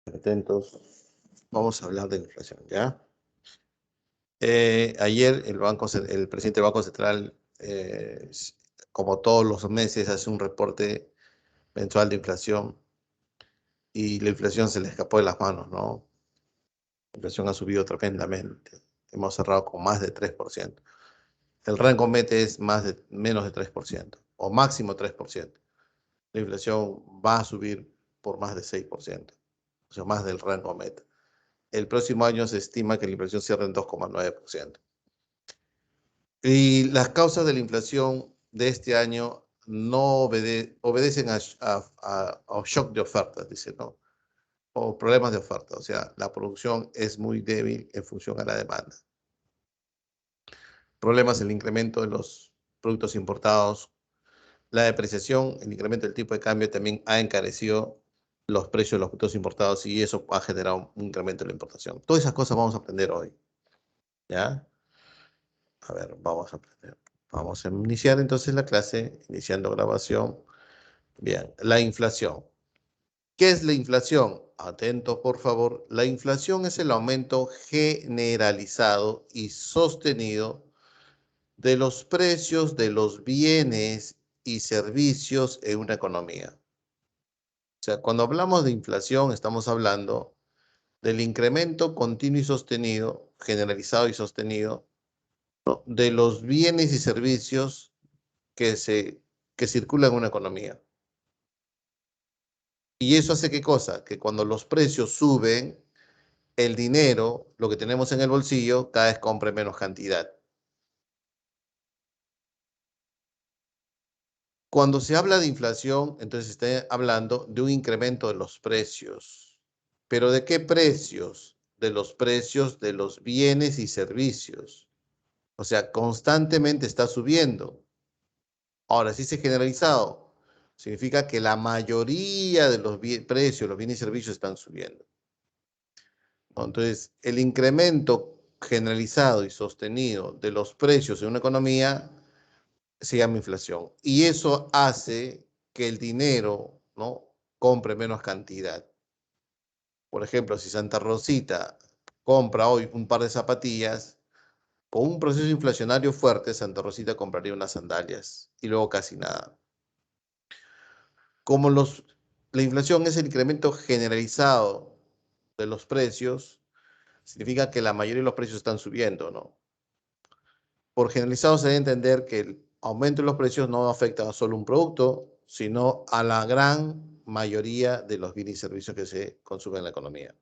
Atentos. Vamos a hablar de inflación, ¿ya? Ayer el presidente del Banco Central, como todos los meses, hace un reporte mensual de inflación y la inflación se le escapó de las manos, ¿no? La inflación ha subido tremendamente. Hemos cerrado con más de 3%. El rango mete es menos de 3% o máximo 3%. La inflación va a subir por más de 6%, o sea, más del rango meta. El próximo año se estima que la inflación cierre en 2,9%. Y las causas de la inflación de este año no obedecen a shock de ofertas, dice, ¿no? O problemas de oferta. O sea, la producción es muy débil en función a la demanda. Problemas en el incremento de los productos importados. La depreciación, el incremento del tipo de cambio también ha encarecido los precios de los productos importados y eso ha generado un incremento de la importación. Todas esas cosas vamos a aprender hoy, ¿ya? A ver, vamos a aprender. Vamos a iniciar entonces la clase, iniciando grabación. Bien, la inflación. ¿Qué es la inflación? Atentos, por favor. La inflación es el aumento generalizado y sostenido de los precios de los bienes y servicios en una economía. O sea, cuando hablamos de inflación, estamos hablando del incremento continuo y sostenido, generalizado y sostenido, ¿no?, de los bienes y servicios que, que circulan en una economía. ¿Y eso hace qué cosa? Que cuando los precios suben, el dinero, lo que tenemos en el bolsillo, cada vez compre menos cantidad. Cuando se habla de inflación, entonces se está hablando de un incremento de los precios. ¿Pero de qué precios? De los precios de los bienes y servicios. O sea, constantemente está subiendo. Ahora, si es generalizado, significa que la mayoría de los precios, los bienes y servicios están subiendo, ¿no? Entonces, el incremento generalizado y sostenido de los precios en una economía se llama inflación. Y eso hace que el dinero, ¿no?, compre menos cantidad. Por ejemplo, si Santa Rosita compra hoy un par de zapatillas, con un proceso inflacionario fuerte, Santa Rosita compraría unas sandalias y luego casi nada. Como la inflación es el incremento generalizado de los precios, significa que la mayoría de los precios están subiendo, ¿no? Por generalizado se debe entender que el aumento de los precios no afecta a solo un producto, sino a la gran mayoría de los bienes y servicios que se consumen en la economía.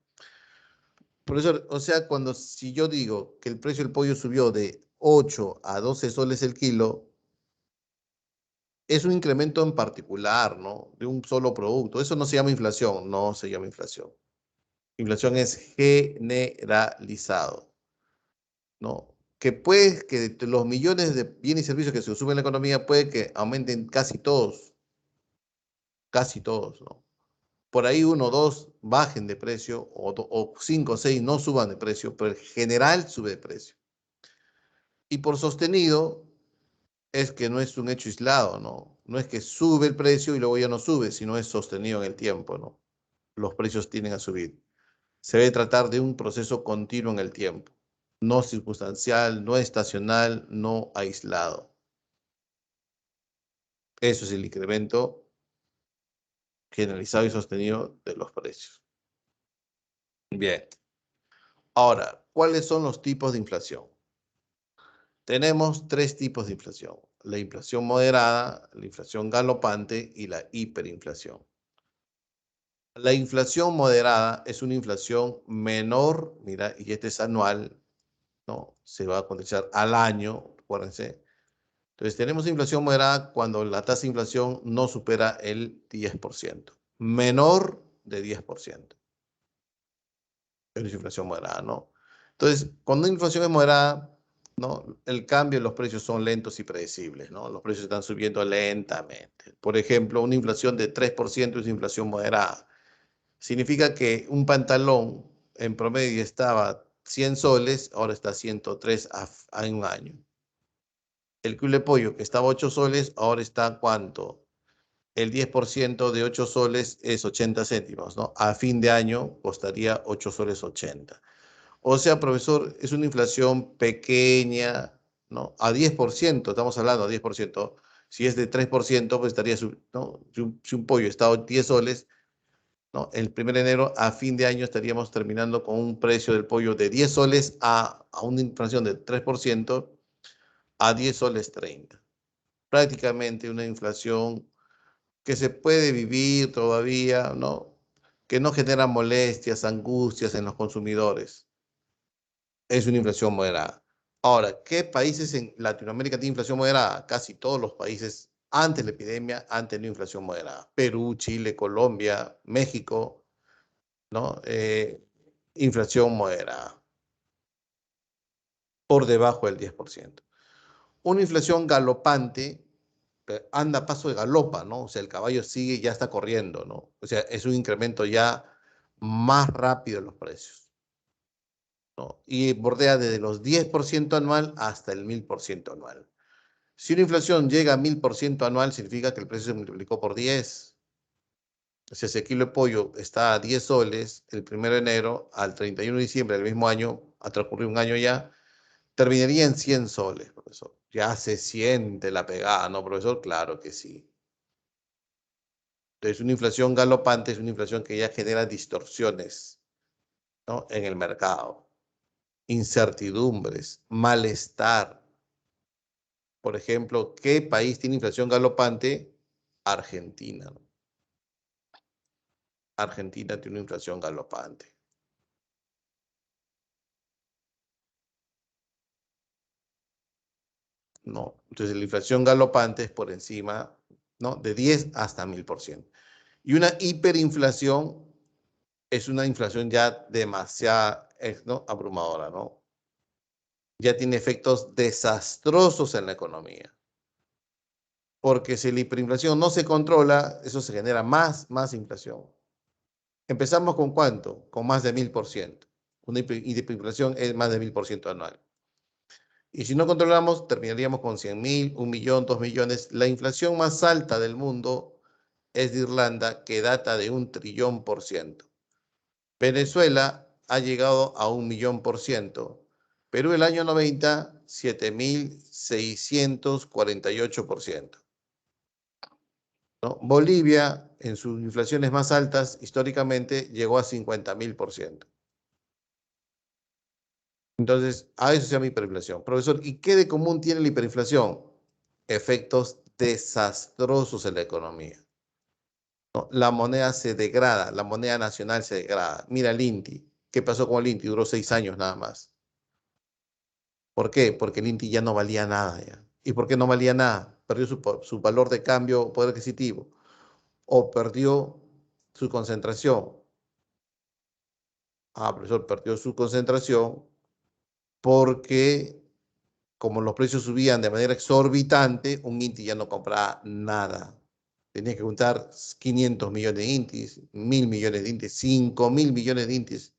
Por eso, o sea, si yo digo que el precio del pollo subió de 8 a 12 soles el kilo, es un incremento en particular, ¿no?, de un solo producto. Eso no se llama inflación, no se llama inflación. Inflación es generalizado, ¿no? Que los millones de bienes y servicios que se consumen en la economía puede que aumenten casi todos, ¿no? Por ahí uno o dos bajen de precio o 5 o 6 no suban de precio, pero en general sube de precio. Y por sostenido es que no es un hecho aislado, ¿no? No es que sube el precio y luego ya no sube, sino es sostenido en el tiempo, ¿no? Los precios tienden a subir. Se debe tratar de un proceso continuo en el tiempo, no circunstancial, no estacional, no aislado. Eso es el incremento generalizado y sostenido de los precios. Bien. Ahora, ¿cuáles son los tipos de inflación? Tenemos tres tipos de inflación: la inflación moderada, la inflación galopante y la hiperinflación. La inflación moderada es una inflación menor, mira, y este es anual, ¿no? Se va a acontecer al año, acuérdense. Entonces, tenemos inflación moderada cuando la tasa de inflación no supera el 10%, menor de 10%. Es inflación moderada, ¿no? Entonces, cuando la inflación es moderada, ¿no?, el cambio en los precios son lentos y predecibles, ¿no? Los precios están subiendo lentamente. Por ejemplo, una inflación de 3% es inflación moderada. Significa que un pantalón en promedio estaba 100 soles, ahora está 103 en un año. El kilo de pollo que estaba 8 soles, ahora está ¿cuánto? el 10% de 8 soles es 80 céntimos, ¿no? A fin de año costaría 8 soles 80. O sea, profesor, es una inflación pequeña, ¿no? A 10%, estamos hablando a 10%. Si es de 3%, pues estaría, ¿no? Si un pollo está a 10 soles, ¿no? El 1 de enero a fin de año estaríamos terminando con un precio del pollo de 10 soles a una inflación de 3% a 10 soles 30. Prácticamente una inflación que se puede vivir todavía, ¿no? Que no genera molestias, angustias en los consumidores. Es una inflación moderada. Ahora, ¿qué países en Latinoamérica tienen inflación moderada? Casi todos los países antes de la epidemia han tenido inflación moderada. Perú, Chile, Colombia, México, ¿no? Inflación moderada, por debajo del 10%. Una inflación galopante anda a paso de galopa, ¿no? O sea, el caballo sigue, ya está corriendo, ¿no? O sea, es un incremento ya más rápido en los precios, ¿no? Y bordea desde los 10% anual hasta el 1000% anual. Si una inflación llega a 1000% anual, significa que el precio se multiplicó por 10. O sea, si el kilo de pollo está a 10 soles el 1 de enero al 31 de diciembre del mismo año, ha transcurrido un año ya, terminaría en 100 soles, profesor. Ya se siente la pegada, ¿no, profesor? Claro que sí. Entonces, una inflación galopante es una inflación que ya genera distorsiones, ¿no? En el mercado, incertidumbres, malestar. Por ejemplo, ¿qué país tiene inflación galopante? Argentina, ¿no? Argentina tiene una inflación galopante. No. Entonces, la inflación galopante es por encima, ¿no? De 10 hasta 1000%. Y una hiperinflación es una inflación ya demasiado, ¿no? Abrumadora, ¿no? Ya tiene efectos desastrosos en la economía. Porque si la hiperinflación no se controla, eso se genera más inflación. Empezamos con ¿cuánto? Con más de 1000%. Una hiperinflación es más de 1000% anual. Y si no controlamos, terminaríamos con 100.000, 1.000.000, 2.000.000. La inflación más alta del mundo es de Irlanda, que data de 1.000.000.000%. Venezuela ha llegado a 1.000.000%. Perú el año 90, 7.648%. ¿No? Bolivia, en sus inflaciones más altas, históricamente, llegó a 50.000%. Entonces, a eso se llama hiperinflación. Profesor, ¿y qué de común tiene la hiperinflación? Efectos desastrosos en la economía, ¿no? La moneda se degrada, la moneda nacional se degrada. Mira el INTI. ¿Qué pasó con el INTI? Duró 6 años nada más. ¿Por qué? Porque el INTI ya no valía nada. Ya. ¿Y por qué no valía nada? Perdió su valor de cambio, poder adquisitivo. O perdió su concentración. Profesor, perdió su concentración porque como los precios subían de manera exorbitante, un INTI ya no compraba nada. Tenía que juntar 500 millones de INTIs, 1.000 millones de INTIs, 5.000 millones de INTIs.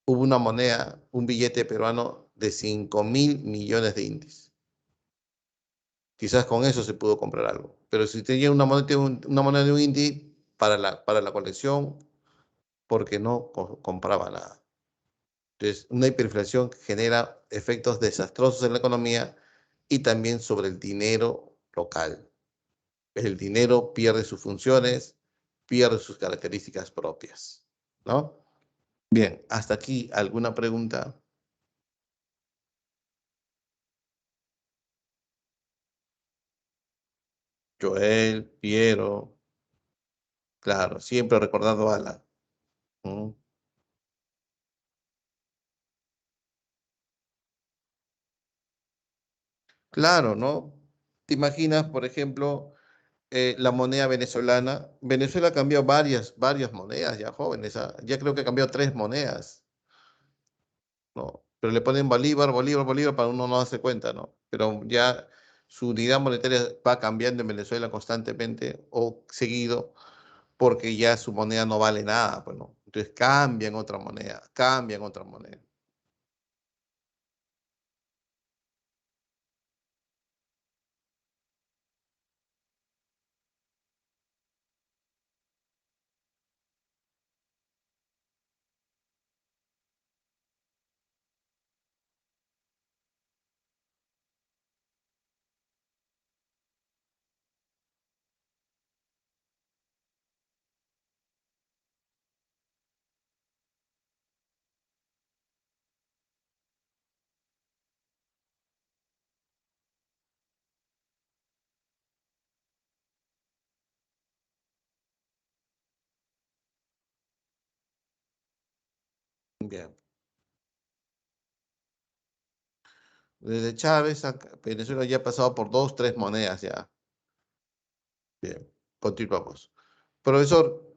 Hubo una moneda, un billete peruano de 5.000 millones de INTIs. Quizás con eso se pudo comprar algo. Pero si tenía una moneda de un INTI para la colección, porque no compraba nada. Entonces, una hiperinflación genera efectos desastrosos en la economía y también sobre el dinero local. El dinero pierde sus funciones, pierde sus características propias, ¿no? Bien, hasta aquí, ¿alguna pregunta? Joel, Piero, claro, siempre recordando a Alan. ¿Mm? Claro, ¿no? ¿Te imaginas, por ejemplo, la moneda venezolana? Venezuela ha cambiado varias monedas ya, jóvenes. Ya creo que ha cambiado 3 monedas. ¿No? Pero le ponen Bolívar, Bolívar, Bolívar para uno no darse cuenta, ¿no? Pero ya su unidad monetaria va cambiando en Venezuela constantemente o seguido porque ya su moneda no vale nada, pues, ¿no? Entonces cambian otra moneda, cambian otra moneda. Bien. Desde Chávez, Venezuela ya ha pasado por 2, 3 monedas ya. Bien, continuamos. Profesor,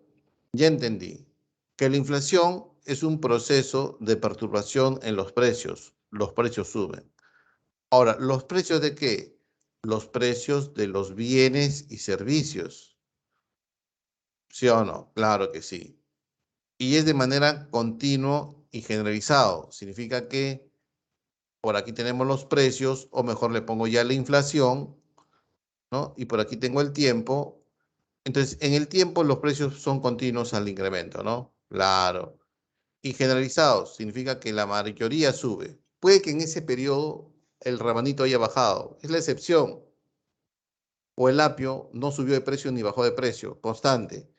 ya entendí que la inflación es un proceso de perturbación en los precios. Los precios suben. Ahora, ¿los precios de qué? Los precios de los bienes y servicios. ¿Sí o no? Claro que sí. Y es de manera continua y generalizado. Significa que por aquí tenemos los precios, o mejor le pongo ya la inflación, ¿no? Y por aquí tengo el tiempo. Entonces, en el tiempo los precios son continuos al incremento, ¿no? Claro. Y generalizados significa que la mayoría sube. Puede que en ese periodo el rabanito haya bajado. Es la excepción. O el apio no subió de precio ni bajó de precio, constante.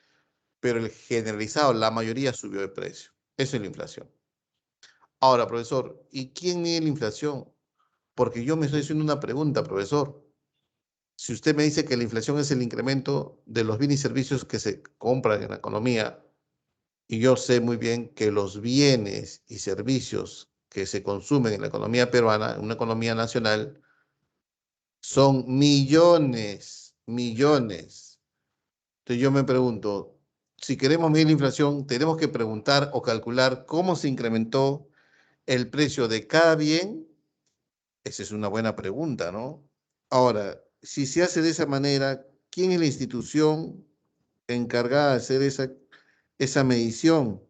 Pero el generalizado, la mayoría subió de precio. Eso es la inflación. Ahora, profesor, ¿y quién mide la inflación? Porque yo me estoy haciendo una pregunta, profesor. Si usted me dice que la inflación es el incremento de los bienes y servicios que se compran en la economía, y yo sé muy bien que los bienes y servicios que se consumen en la economía peruana, en una economía nacional, son millones, millones. Entonces yo me pregunto, si queremos medir la inflación, tenemos que preguntar o calcular cómo se incrementó el precio de cada bien. Esa es una buena pregunta, ¿no? Ahora, si se hace de esa manera, ¿quién es la institución encargada de hacer esa medición?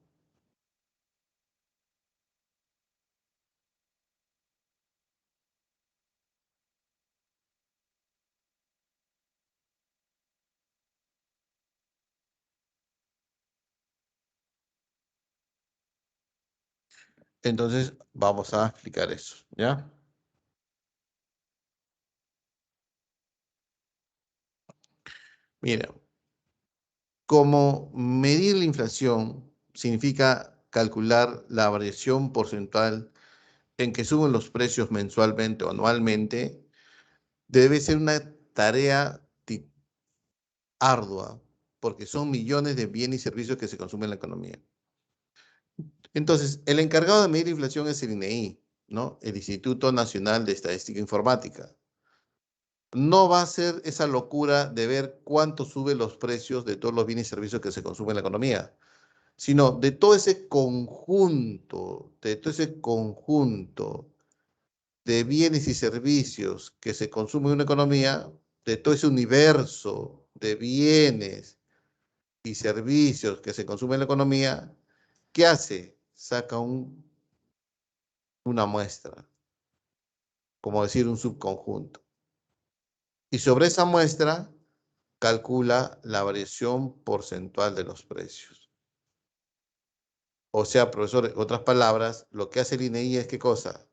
Entonces, vamos a explicar eso, ¿ya? Mira, como medir la inflación significa calcular la variación porcentual en que suben los precios mensualmente o anualmente, debe ser una tarea ardua, porque son millones de bienes y servicios que se consumen en la economía. Entonces, el encargado de medir la inflación es el INEI, ¿no? El Instituto Nacional de Estadística Informática. No va a ser esa locura de ver cuánto suben los precios de todos los bienes y servicios que se consumen en la economía, sino de todo ese conjunto de bienes y servicios que se consumen en una economía, de todo ese universo de bienes y servicios que se consumen en la economía, ¿qué hace? Saca una muestra, como decir un subconjunto. Y sobre esa muestra calcula la variación porcentual de los precios. O sea, profesor, en otras palabras, lo que hace el INEI es ¿qué cosa?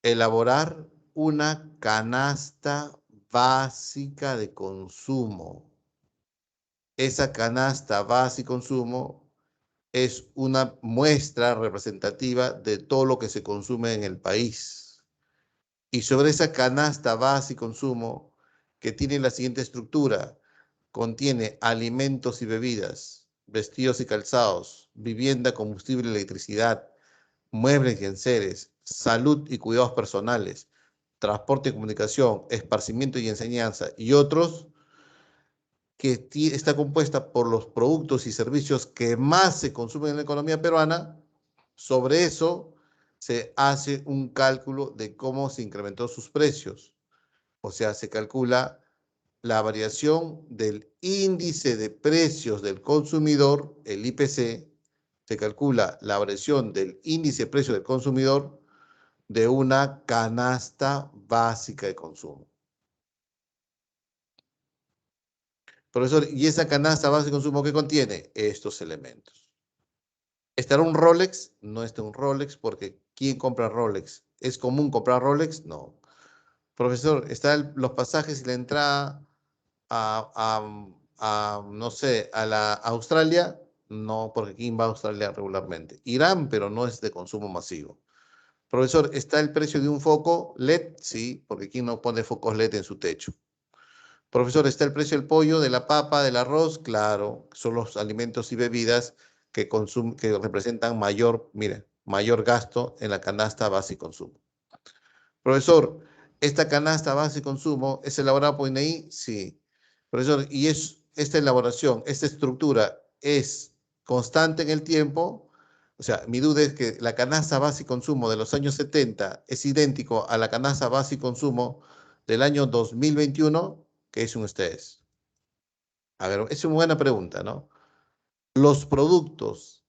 Elaborar una canasta básica de consumo. Esa canasta básica de consumo es una muestra representativa de todo lo que se consume en el país. Y sobre esa canasta básica de consumo, que tiene la siguiente estructura: contiene alimentos y bebidas, vestidos y calzados, vivienda, combustible, electricidad, muebles y enseres, salud y cuidados personales, transporte y comunicación, esparcimiento y enseñanza, y otros, que está compuesta por los productos y servicios que más se consumen en la economía peruana. Sobre eso se hace un cálculo de cómo se incrementó sus precios. O sea, se calcula la variación del índice de precios del consumidor, el IPC. Se calcula la variación del índice de precios del consumidor de una canasta básica de consumo. Profesor, ¿y esa canasta básica de consumo qué contiene? Estos elementos. ¿Estará un Rolex? No está un Rolex, porque ¿quién compra Rolex? ¿Es común comprar Rolex? No. Profesor, ¿están los pasajes y la entrada no sé, a la Australia? No, porque ¿quién va a Australia regularmente? Irán, pero no es de consumo masivo. Profesor, ¿está el precio de un foco LED? Sí, porque ¿quién no pone focos LED en su techo? Profesor, ¿está el precio del pollo, de la papa, del arroz? Claro, son los alimentos y bebidas que representan mayor, mire, mayor gasto en la canasta base y consumo. Profesor, ¿esta canasta base y consumo es elaborada por INEI? Sí. Profesor, ¿y esta elaboración, esta estructura es constante en el tiempo? O sea, mi duda es que la canasta base y consumo de los años 70 es idéntico a la canasta base y consumo del año 2021. ¿Qué dicen ustedes? A ver, es una buena pregunta, ¿no? Los productos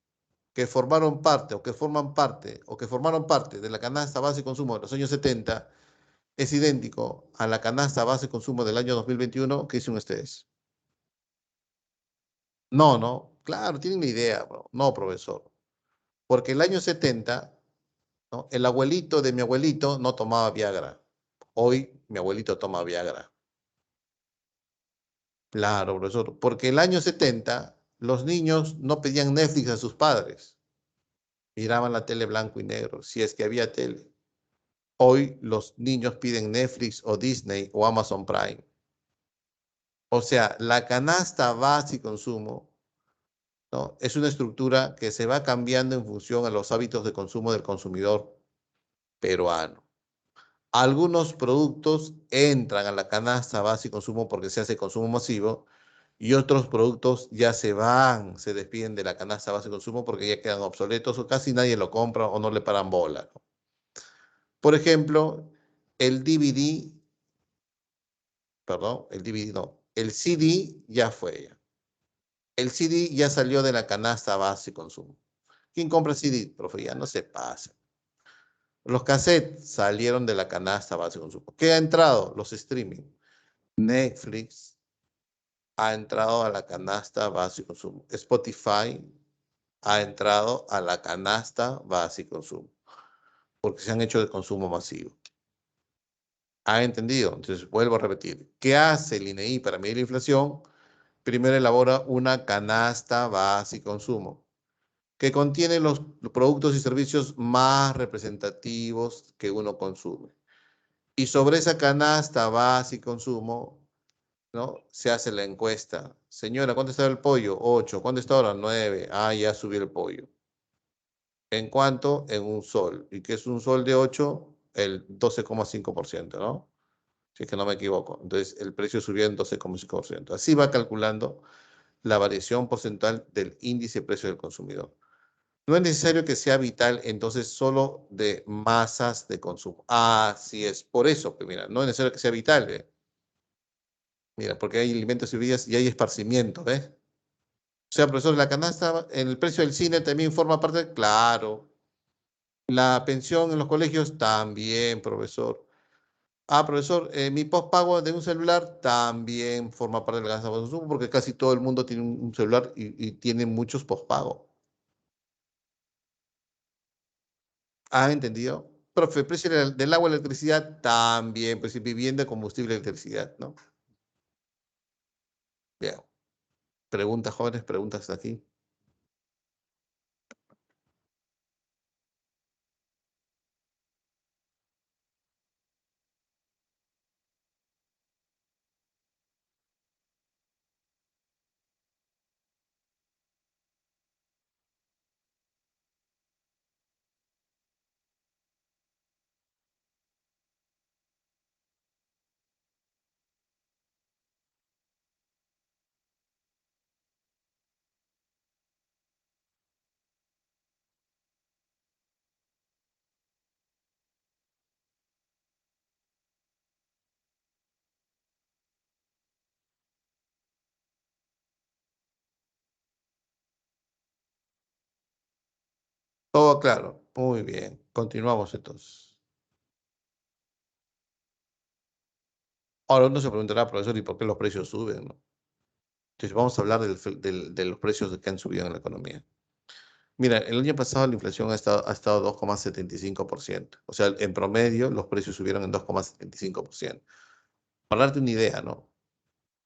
que formaron parte o que forman parte o que formaron parte de la canasta base y consumo de los años 70 es idéntico a la canasta base de consumo del año 2021. ¿Qué dicen ustedes? No, no, claro, tienen una idea, bro. No, profesor. Porque el año 70, ¿no? El abuelito de mi abuelito no tomaba Viagra. Hoy mi abuelito toma Viagra. Claro, profesor. Porque el año 70 los niños no pedían Netflix a sus padres. Miraban la tele blanco y negro, si es que había tele. Hoy los niños piden Netflix o Disney o Amazon Prime. O sea, la canasta base y consumo, ¿no? Es una estructura que se va cambiando en función a los hábitos de consumo del consumidor peruano. Algunos productos entran a la canasta base y consumo porque se hace consumo masivo y otros productos ya se van, se despiden de la canasta base y consumo porque ya quedan obsoletos o casi nadie lo compra o no le paran bola, ¿no? Por ejemplo, el DVD, perdón, el DVD no, el CD ya fue ya. El CD ya salió de la canasta base y consumo. ¿Quién compra CD, profe? Ya no se pasa. Los cassettes salieron de la canasta base y consumo. ¿Qué ha entrado? Los streaming. Netflix ha entrado a la canasta base y consumo. Spotify ha entrado a la canasta base y consumo. Porque se han hecho de consumo masivo. ¿Han entendido? Entonces, vuelvo a repetir. ¿Qué hace el INEI para medir la inflación? Primero elabora una canasta base y consumo que contiene los productos y servicios más representativos que uno consume. Y sobre esa canasta base y consumo, ¿no? Se hace la encuesta. Señora, ¿cuánto está el pollo? 8. ¿Cuánto está ahora? 9. Ah, ya subió el pollo. ¿En cuánto? En un sol. ¿Y qué es un sol de 8? El 12,5%, ¿no? Si es que no me equivoco. Entonces, el precio subió en 12,5%. Así va calculando la variación porcentual del índice de precio del consumidor. No es necesario que sea vital, entonces, solo de masas de consumo. Así es. Por eso, pues mira, no es necesario que sea vital, ¿eh? Mira, porque hay alimentos y bebidas y hay esparcimiento, ¿ves? O sea, profesor, la canasta, en el precio del cine también forma parte, claro. La pensión en los colegios también, profesor. Ah, profesor, mi postpago de un celular también forma parte de la canasta de consumo porque casi todo el mundo tiene un celular y tiene muchos postpagos. ¿Han entendido? Profe, el precio del agua y la electricidad también, pues vivienda, combustible, electricidad, ¿no? Bien. Preguntas, jóvenes, preguntas aquí. Todo claro. Muy bien. Continuamos entonces. Ahora uno se preguntará, profesor, ¿y por qué los precios suben, no? Entonces vamos a hablar de los precios que han subido en la economía. Mira, el año pasado la inflación ha estado 2,75%. O sea, en promedio los precios subieron en 2,75%. Para darte una idea, ¿no?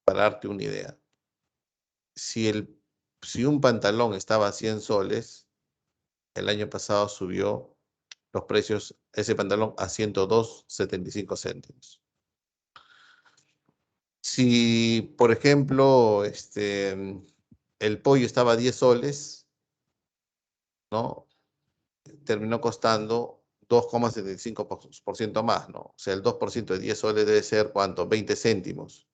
Para darte una idea. Si, el, si un pantalón estaba a 100 soles, el año pasado subió los precios, ese pantalón a 102,75 céntimos. Si, por ejemplo, el pollo estaba a 10 soles, ¿no? terminó costando 2,75% más, ¿no? O sea, el 2% de 10 soles debe ser, ¿cuánto? 20 céntimos.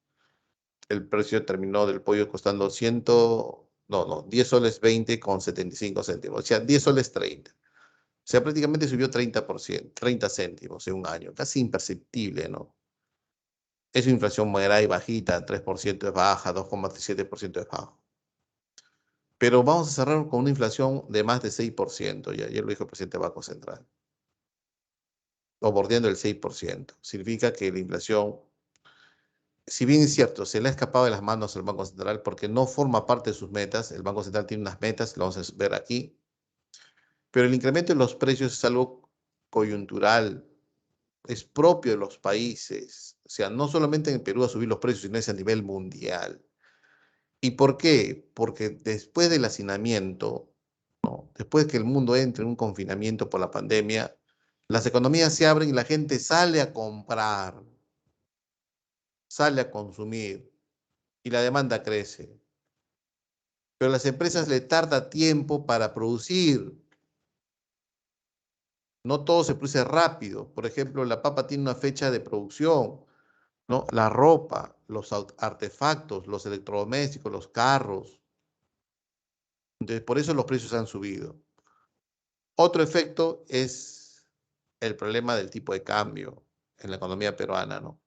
El precio terminó del pollo costando 10 soles 20 con 75 céntimos. O sea, 10 soles 30. O sea, prácticamente subió 30%, 30 céntimos en un año. Casi imperceptible, ¿no? Es una inflación moderada y bajita, 3% es baja, 2,7% es bajo. Pero vamos a cerrar con una inflación de más de 6%, y ayer lo dijo el presidente del Banco Central, o bordeando el 6%. Significa que la inflación, si bien es cierto, se le ha escapado de las manos al Banco Central porque no forma parte de sus metas, el Banco Central tiene unas metas, lo vamos a ver aquí, pero el incremento de los precios es algo coyuntural, es propio de los países. O sea, no solamente en el Perú a subir los precios, sino es a nivel mundial. ¿Y por qué? Porque después del hacinamiento, ¿no? Después que el mundo entre en un confinamiento por la pandemia, las economías se abren y la gente sale a comprar, sale a consumir y la demanda crece. Pero a las empresas le tarda tiempo para producir. No todo se produce rápido. Por ejemplo, la papa tiene una fecha de producción, ¿no? La ropa, los artefactos, los electrodomésticos, los carros. Entonces, por eso los precios han subido. Otro efecto es el problema del tipo de cambio en la economía peruana, ¿no?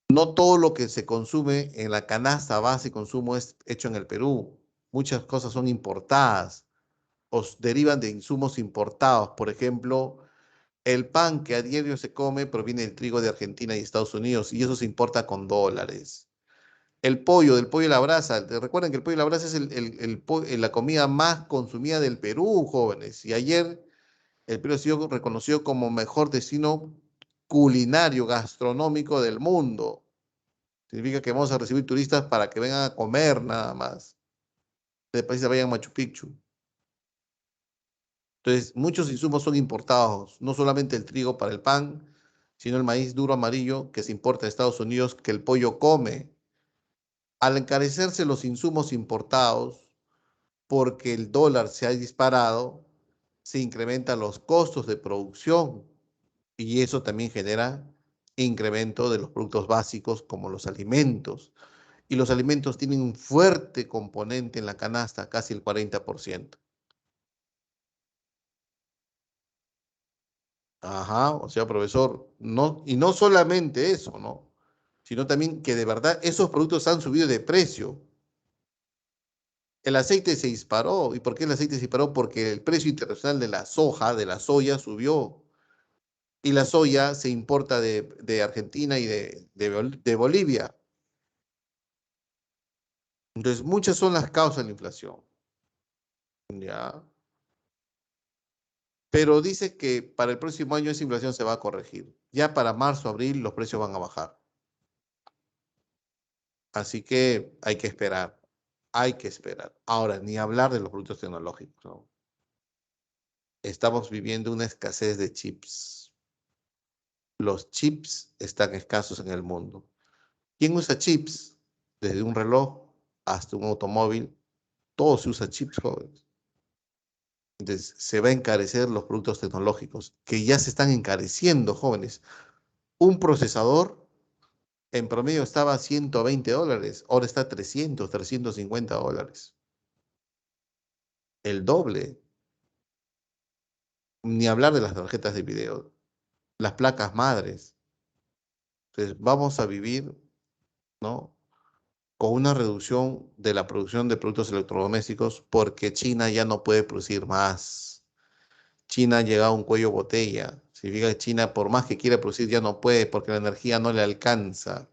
No todo lo que se consume en la canasta base de consumo es hecho en el Perú. Muchas cosas son importadas o derivan de insumos importados. Por ejemplo, el pan que a diario se come proviene del trigo de Argentina y Estados Unidos y eso se importa con dólares. El pollo, del pollo a la brasa. Recuerden que el pollo a la brasa es la comida más consumida del Perú, jóvenes. Y ayer el Perú ha sido reconocido como mejor destino culinario, gastronómico del mundo. Significa que vamos a recibir turistas para que vengan a comer nada más. De países vayan a Machu Picchu. Entonces, muchos insumos son importados, no solamente el trigo para el pan, sino el maíz duro amarillo que se importa de Estados Unidos, que el pollo come. Al encarecerse los insumos importados, porque el dólar se ha disparado, se incrementan los costos de producción y eso también genera incremento de los productos básicos como los alimentos. Y los alimentos tienen un fuerte componente en la canasta, casi el 40%. Ajá, o sea, profesor, no, y no solamente eso, ¿no? Sino también que de verdad esos productos han subido de precio. El aceite se disparó. ¿Y por qué el aceite se disparó? Porque el precio internacional de la soja, de la soya, subió. Y la soya se importa de Argentina y de Bolivia. Entonces, muchas son las causas de la inflación. ¿Ya? Pero dice que para el próximo año esa inflación se va a corregir. Ya para marzo, abril, los precios van a bajar. Así que hay que esperar. Hay que esperar. Ahora, ni hablar de los productos tecnológicos, ¿no? Estamos viviendo una escasez de chips. Los chips están escasos en el mundo. ¿Quién usa chips? Desde un reloj hasta un automóvil, todo se usa chips, jóvenes. Entonces, se va a encarecer los productos tecnológicos, que ya se están encareciendo, jóvenes. Un procesador en promedio estaba a $120, ahora está a 300, $350. El doble. Ni hablar de las tarjetas de video, las placas madres. Entonces, vamos a vivir, ¿no? Con una reducción de la producción de productos electrodomésticos porque China ya no puede producir más. China ha llegado a un cuello botella. Significa que China, por más que quiera producir, ya no puede porque la energía no le alcanza.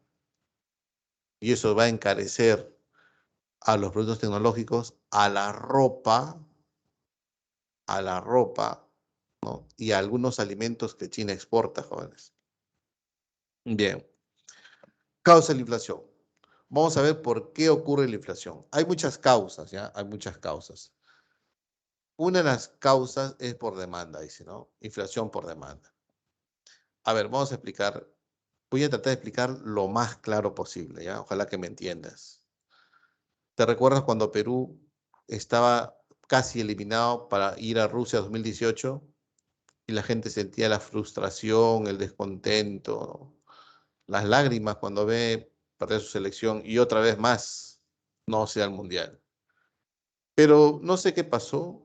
Y eso va a encarecer a los productos tecnológicos, a la ropa, ¿no? Y a algunos alimentos que China exporta, jóvenes. Bien, causa la inflación. Vamos a ver por qué ocurre la inflación. Hay muchas causas, ¿ya? Hay muchas causas. Una de las causas es por demanda, dice, ¿no? Inflación por demanda. A ver, vamos a explicar. Voy a tratar de explicar lo más claro posible, ¿ya? Ojalá que me entiendas. ¿Te recuerdas cuando Perú estaba casi eliminado para ir a Rusia 2018? y la gente sentía la frustración, el descontento, las lágrimas cuando ve perder su selección y otra vez más no sea el Mundial. Pero no sé qué pasó.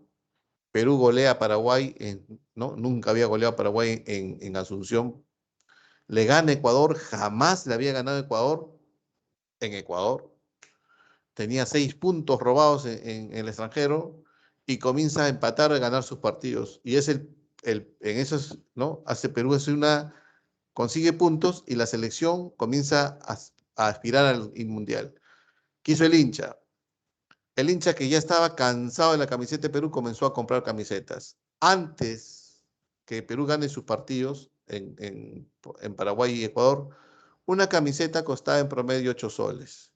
Perú golea a Paraguay, ¿no? Nunca había goleado a Paraguay en Asunción. Le gana Ecuador, jamás le había ganado Ecuador en Ecuador. Tenía 6 puntos robados en el extranjero y comienza a empatar, a ganar sus partidos. Y es en esos, ¿no? Hace Perú es consigue puntos y la selección comienza a aspirar al Mundial. Quiso el hincha. El hincha que ya estaba cansado de la camiseta de Perú comenzó a comprar camisetas. Antes que Perú gane sus partidos en Paraguay y Ecuador, una camiseta costaba en promedio 8 soles.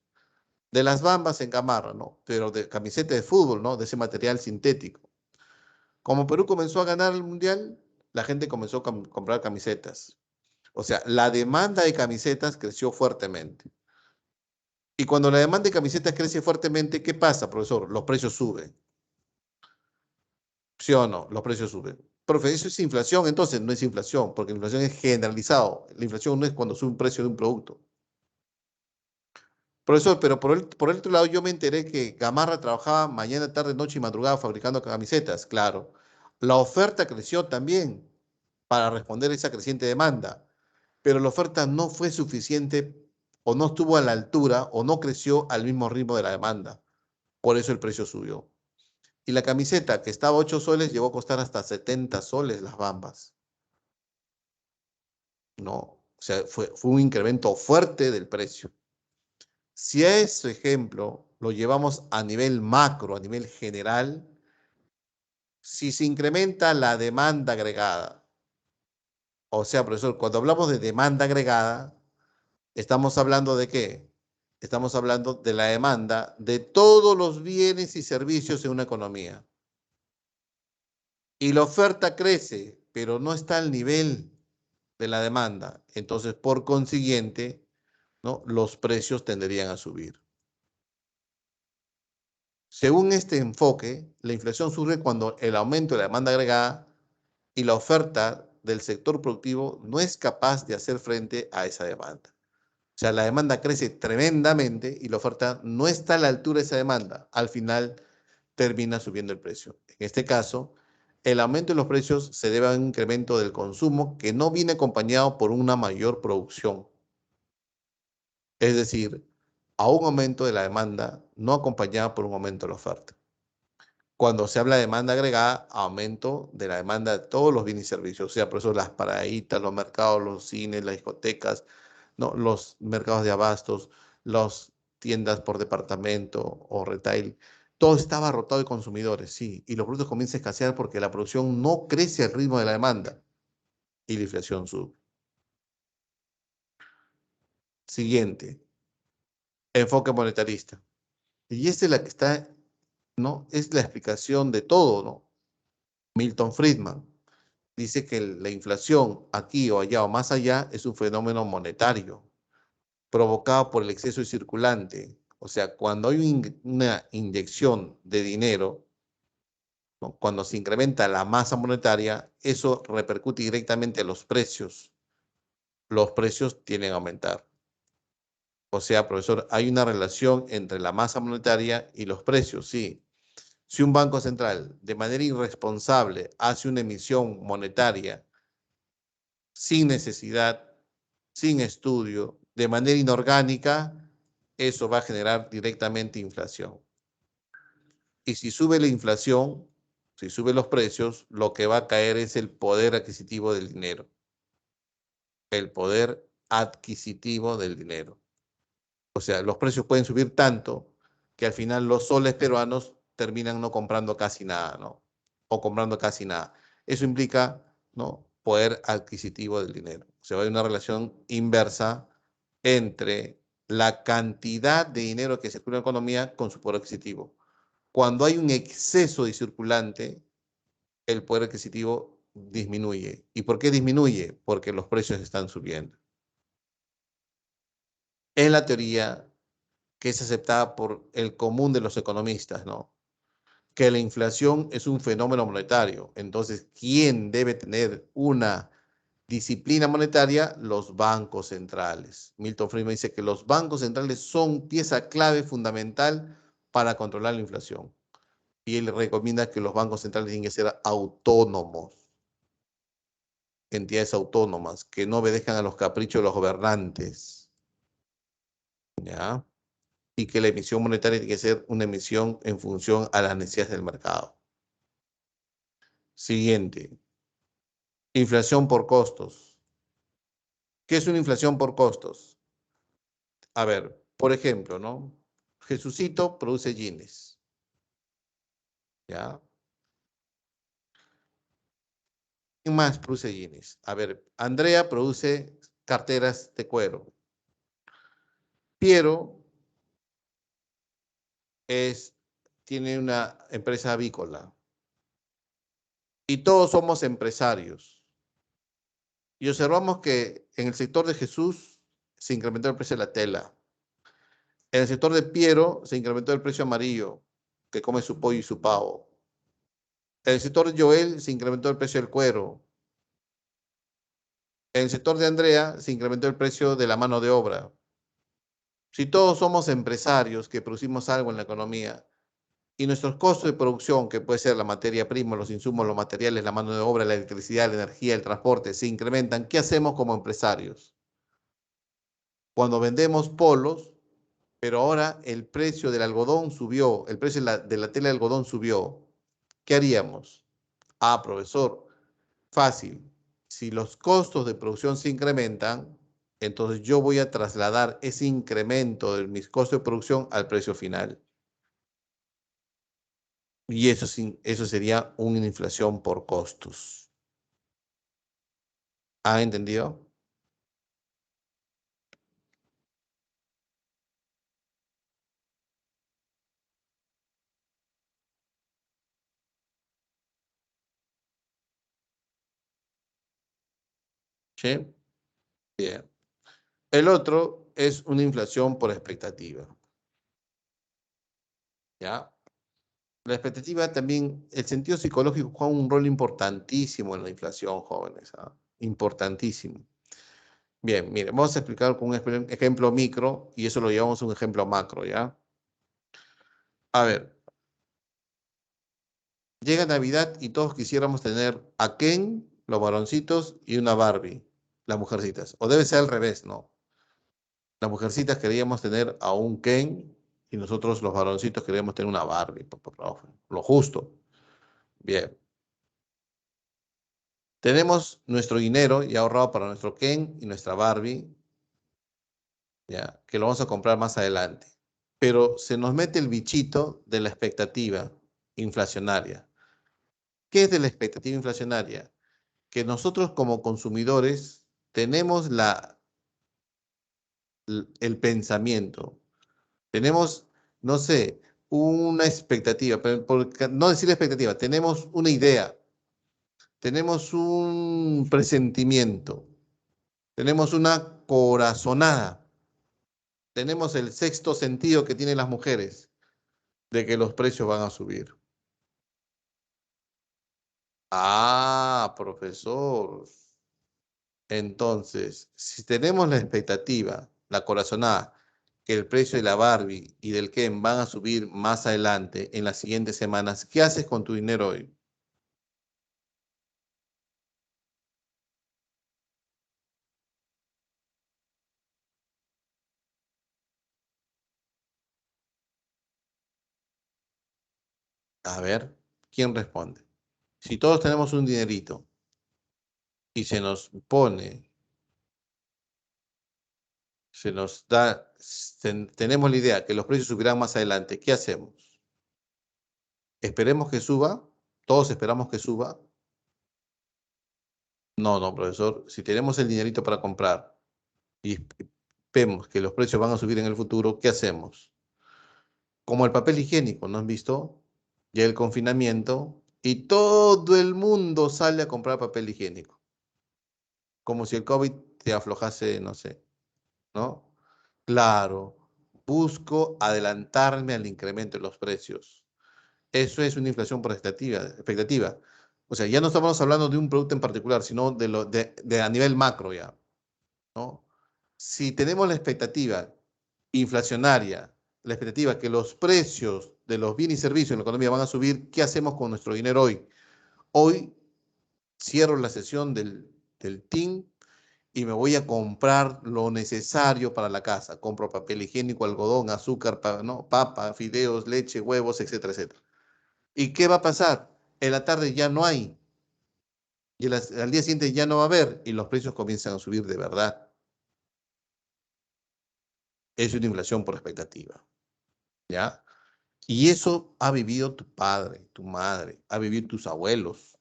De las Bambas en Gamarra, ¿no? Pero de camiseta de fútbol, ¿no? De ese material sintético. Como Perú comenzó a ganar el Mundial, la gente comenzó a comprar camisetas. O sea, la demanda de camisetas creció fuertemente. Y cuando la demanda de camisetas crece fuertemente, ¿qué pasa, profesor? Los precios suben. ¿Sí o no? Los precios suben. Profe, ¿eso es inflación? Entonces no es inflación, porque la inflación es generalizado. La inflación no es cuando sube un precio de un producto. Profesor, pero por el otro lado yo me enteré que Gamarra trabajaba mañana, tarde, noche y madrugada fabricando camisetas. Claro. La oferta creció también para responder a esa creciente demanda, pero la oferta no fue suficiente o no estuvo a la altura o no creció al mismo ritmo de la demanda. Por eso el precio subió. Y la camiseta que estaba a 8 soles llegó a costar hasta 70 soles las Bambas. No, o sea, fue un incremento fuerte del precio. Si a ese ejemplo lo llevamos a nivel macro, a nivel general, si se incrementa la demanda agregada, o sea, profesor, cuando hablamos de demanda agregada, estamos hablando de qué? Estamos hablando de la demanda de todos los bienes y servicios en una economía. Y la oferta crece, pero no está al nivel de la demanda. Entonces, por consiguiente, ¿no? Los precios tenderían a subir. Según este enfoque, la inflación surge cuando el aumento de la demanda agregada y la oferta del sector productivo no es capaz de hacer frente a esa demanda. O sea, la demanda crece tremendamente y la oferta no está a la altura de esa demanda. Al final termina subiendo el precio. En este caso, el aumento de los precios se debe a un incremento del consumo que no viene acompañado por una mayor producción. Es decir, a un aumento de la demanda no acompañado por un aumento de la oferta. Cuando se habla de demanda agregada, aumento de la demanda de todos los bienes y servicios, o sea, por eso las paraditas, los mercados, los cines, las discotecas, ¿no? Los mercados de abastos, las tiendas por departamento o retail, todo está abarrotado de consumidores, sí, y los productos comienzan a escasear porque la producción no crece al ritmo de la demanda y la inflación sube. Siguiente, enfoque monetarista. Y esta es la que está, ¿no? Es la explicación de todo, ¿no? Milton Friedman dice que la inflación aquí o allá o más allá es un fenómeno monetario provocado por el exceso de circulante. O sea, cuando hay una inyección de dinero, ¿no? Cuando se incrementa la masa monetaria, eso repercute directamente en los precios. Los precios tienden a aumentar. O sea, profesor, hay una relación entre la masa monetaria y los precios, sí. Si un banco central de manera irresponsable hace una emisión monetaria sin necesidad, sin estudio, de manera inorgánica, eso va a generar directamente inflación. Y si sube la inflación, si suben los precios, lo que va a caer es el poder adquisitivo del dinero. El poder adquisitivo del dinero. O sea, los precios pueden subir tanto que al final los soles peruanos terminan no comprando casi nada, ¿no? O comprando casi nada. Eso implica, ¿no? Poder adquisitivo del dinero. O sea, hay una relación inversa entre la cantidad de dinero que circula en la economía con su poder adquisitivo. Cuando hay un exceso de circulante, el poder adquisitivo disminuye. ¿Y por qué disminuye? Porque los precios están subiendo. Es la teoría que es aceptada por el común de los economistas, ¿no? que la inflación es un fenómeno monetario. Entonces, ¿quién debe tener una disciplina monetaria? Los bancos centrales. Milton Friedman dice que los bancos centrales son pieza clave fundamental para controlar la inflación. Y él recomienda que los bancos centrales tienen que ser autónomos, entidades autónomas, que no obedezcan a los caprichos de los gobernantes, ¿ya? Y que la emisión monetaria tiene que ser una emisión en función a las necesidades del mercado. Siguiente, inflación por costos. ¿Qué es una inflación por costos? A ver, por ejemplo, ¿no? Jesucito produce jeans, ¿ya? ¿Quién más produce jeans? A ver, Andrea produce carteras de cuero. Piero tiene una empresa avícola. Y todos somos empresarios. Y observamos que en el sector de Jesús se incrementó el precio de la tela. En el sector de Piero se incrementó el precio amarillo, que come su pollo y su pavo. En el sector de Joel se incrementó el precio del cuero. En el sector de Andrea se incrementó el precio de la mano de obra. Si todos somos empresarios que producimos algo en la economía y nuestros costos de producción, que puede ser la materia prima, los insumos, los materiales, la mano de obra, la electricidad, la energía, el transporte, se incrementan, ¿qué hacemos como empresarios? Cuando vendemos polos, pero ahora el precio del algodón subió, el precio de la tela de algodón subió, ¿qué haríamos? Ah, profesor, fácil. Si los costos de producción se incrementan, entonces yo voy a trasladar ese incremento de mis costos de producción al precio final. Y eso sería una inflación por costos. ¿Ha entendido? ¿Sí? Bien. El otro es una inflación por expectativa. ¿Ya? La expectativa también, el sentido psicológico juega un rol importantísimo en la inflación, jóvenes. ¿Ah? Importantísimo. Bien, mire, vamos a explicar con un ejemplo micro y eso lo llevamos a un ejemplo macro, ¿ya? A ver, llega Navidad y todos quisiéramos tener a Ken, los varoncitos, y una Barbie, las mujercitas. O debe ser al revés, ¿no? Las mujercitas queríamos tener a un Ken y nosotros los varoncitos queríamos tener una Barbie, lo justo. Bien. Tenemos nuestro dinero ya ahorrado para nuestro Ken y nuestra Barbie, ya, que lo vamos a comprar más adelante. Pero se nos mete el bichito de la expectativa inflacionaria. ¿Qué es de la expectativa inflacionaria? Que nosotros como consumidores tenemos el pensamiento, tenemos, no sé, una expectativa, pero no decir expectativa, tenemos una idea, tenemos un presentimiento, tenemos una corazonada, tenemos el sexto sentido que tienen las mujeres de que los precios van a subir. Ah, profesor. Entonces, si tenemos la expectativa, la corazonada, que el precio de la Barbie y del Ken van a subir más adelante en las siguientes semanas, ¿qué haces con tu dinero hoy? A ver, ¿quién responde? Si todos tenemos un dinerito y se nos pone, se nos da, tenemos la idea que los precios subirán más adelante, ¿qué hacemos? ¿Esperemos que suba? ¿Todos esperamos que suba? No, no, profesor. Si tenemos el dinerito para comprar y vemos que los precios van a subir en el futuro, ¿qué hacemos? Como el papel higiénico, ¿no han visto? Ya el confinamiento y todo el mundo sale a comprar papel higiénico, como si el COVID te aflojase, no sé, ¿no? Claro, busco adelantarme al incremento de los precios. Eso es una inflación por expectativa. O sea, ya no estamos hablando de un producto en particular, sino de a nivel macro ya, ¿no? Si tenemos la expectativa inflacionaria, la expectativa que los precios de los bienes y servicios en la economía van a subir, ¿qué hacemos con nuestro dinero hoy? Hoy cierro la sesión del TIN y me voy a comprar lo necesario para la casa. Compro papel higiénico, algodón, azúcar, ¿no? Papa, fideos, leche, huevos, etcétera, etcétera. ¿Y qué va a pasar? En la tarde ya no hay. Y al día siguiente ya no va a haber. Y los precios comienzan a subir de verdad. Es una inflación por expectativa. ¿Ya? Y eso ha vivido tu padre, tu madre, ha vivido tus abuelos.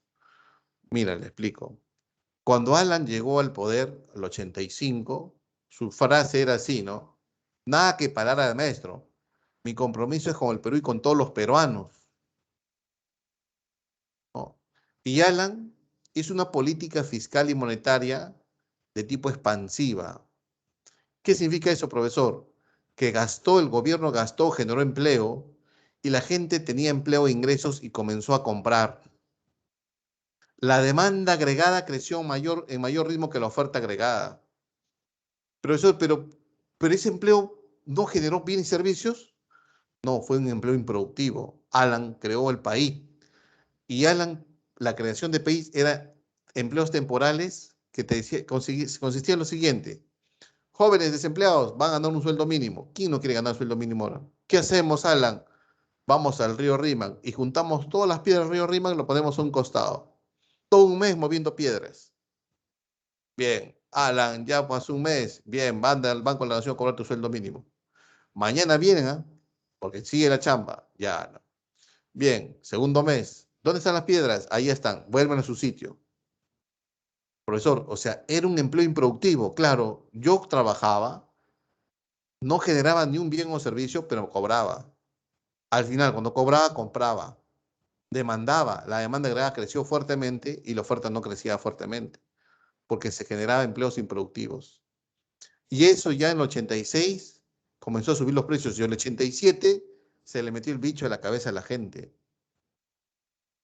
Mira, le explico. Cuando Alan llegó al poder, el 85, su frase era así, ¿no? Nada que parar al maestro. Mi compromiso es con el Perú y con todos los peruanos, ¿no? Y Alan hizo una política fiscal y monetaria de tipo expansiva. ¿Qué significa eso, profesor? Que el gobierno gastó, generó empleo y la gente tenía empleo e ingresos y comenzó a comprar. La demanda agregada creció en mayor ritmo que la oferta agregada. Profesor, pero ese empleo no generó bienes y servicios. No, fue un empleo improductivo. Alan creó el país. Y Alan, la creación de país era empleos temporales que consistía en lo siguiente. Jóvenes desempleados van a ganar un sueldo mínimo. ¿Quién no quiere ganar sueldo mínimo ahora? ¿Qué hacemos, Alan? Vamos al río Rímac y juntamos todas las piedras del río Rímac y lo ponemos a un costado. Todo un mes moviendo piedras. Bien, Alan, ya pasó un mes. Bien, van al Banco de la Nación a cobrar tu sueldo mínimo. Mañana vienen, ¿ah? Porque sigue la chamba. Ya, no. Bien, segundo mes. ¿Dónde están las piedras? Ahí están. Vuelven a su sitio. Profesor, o sea, era un empleo improductivo. Claro, yo trabajaba, no generaba ni un bien o servicio, pero cobraba. Al final, cuando cobraba, compraba. Demandaba. La demanda agregada creció fuertemente y la oferta no crecía fuertemente, porque se generaba empleos improductivos. Y eso ya en el 86 comenzó a subir los precios y en el 87 se le metió el bicho a la cabeza a la gente,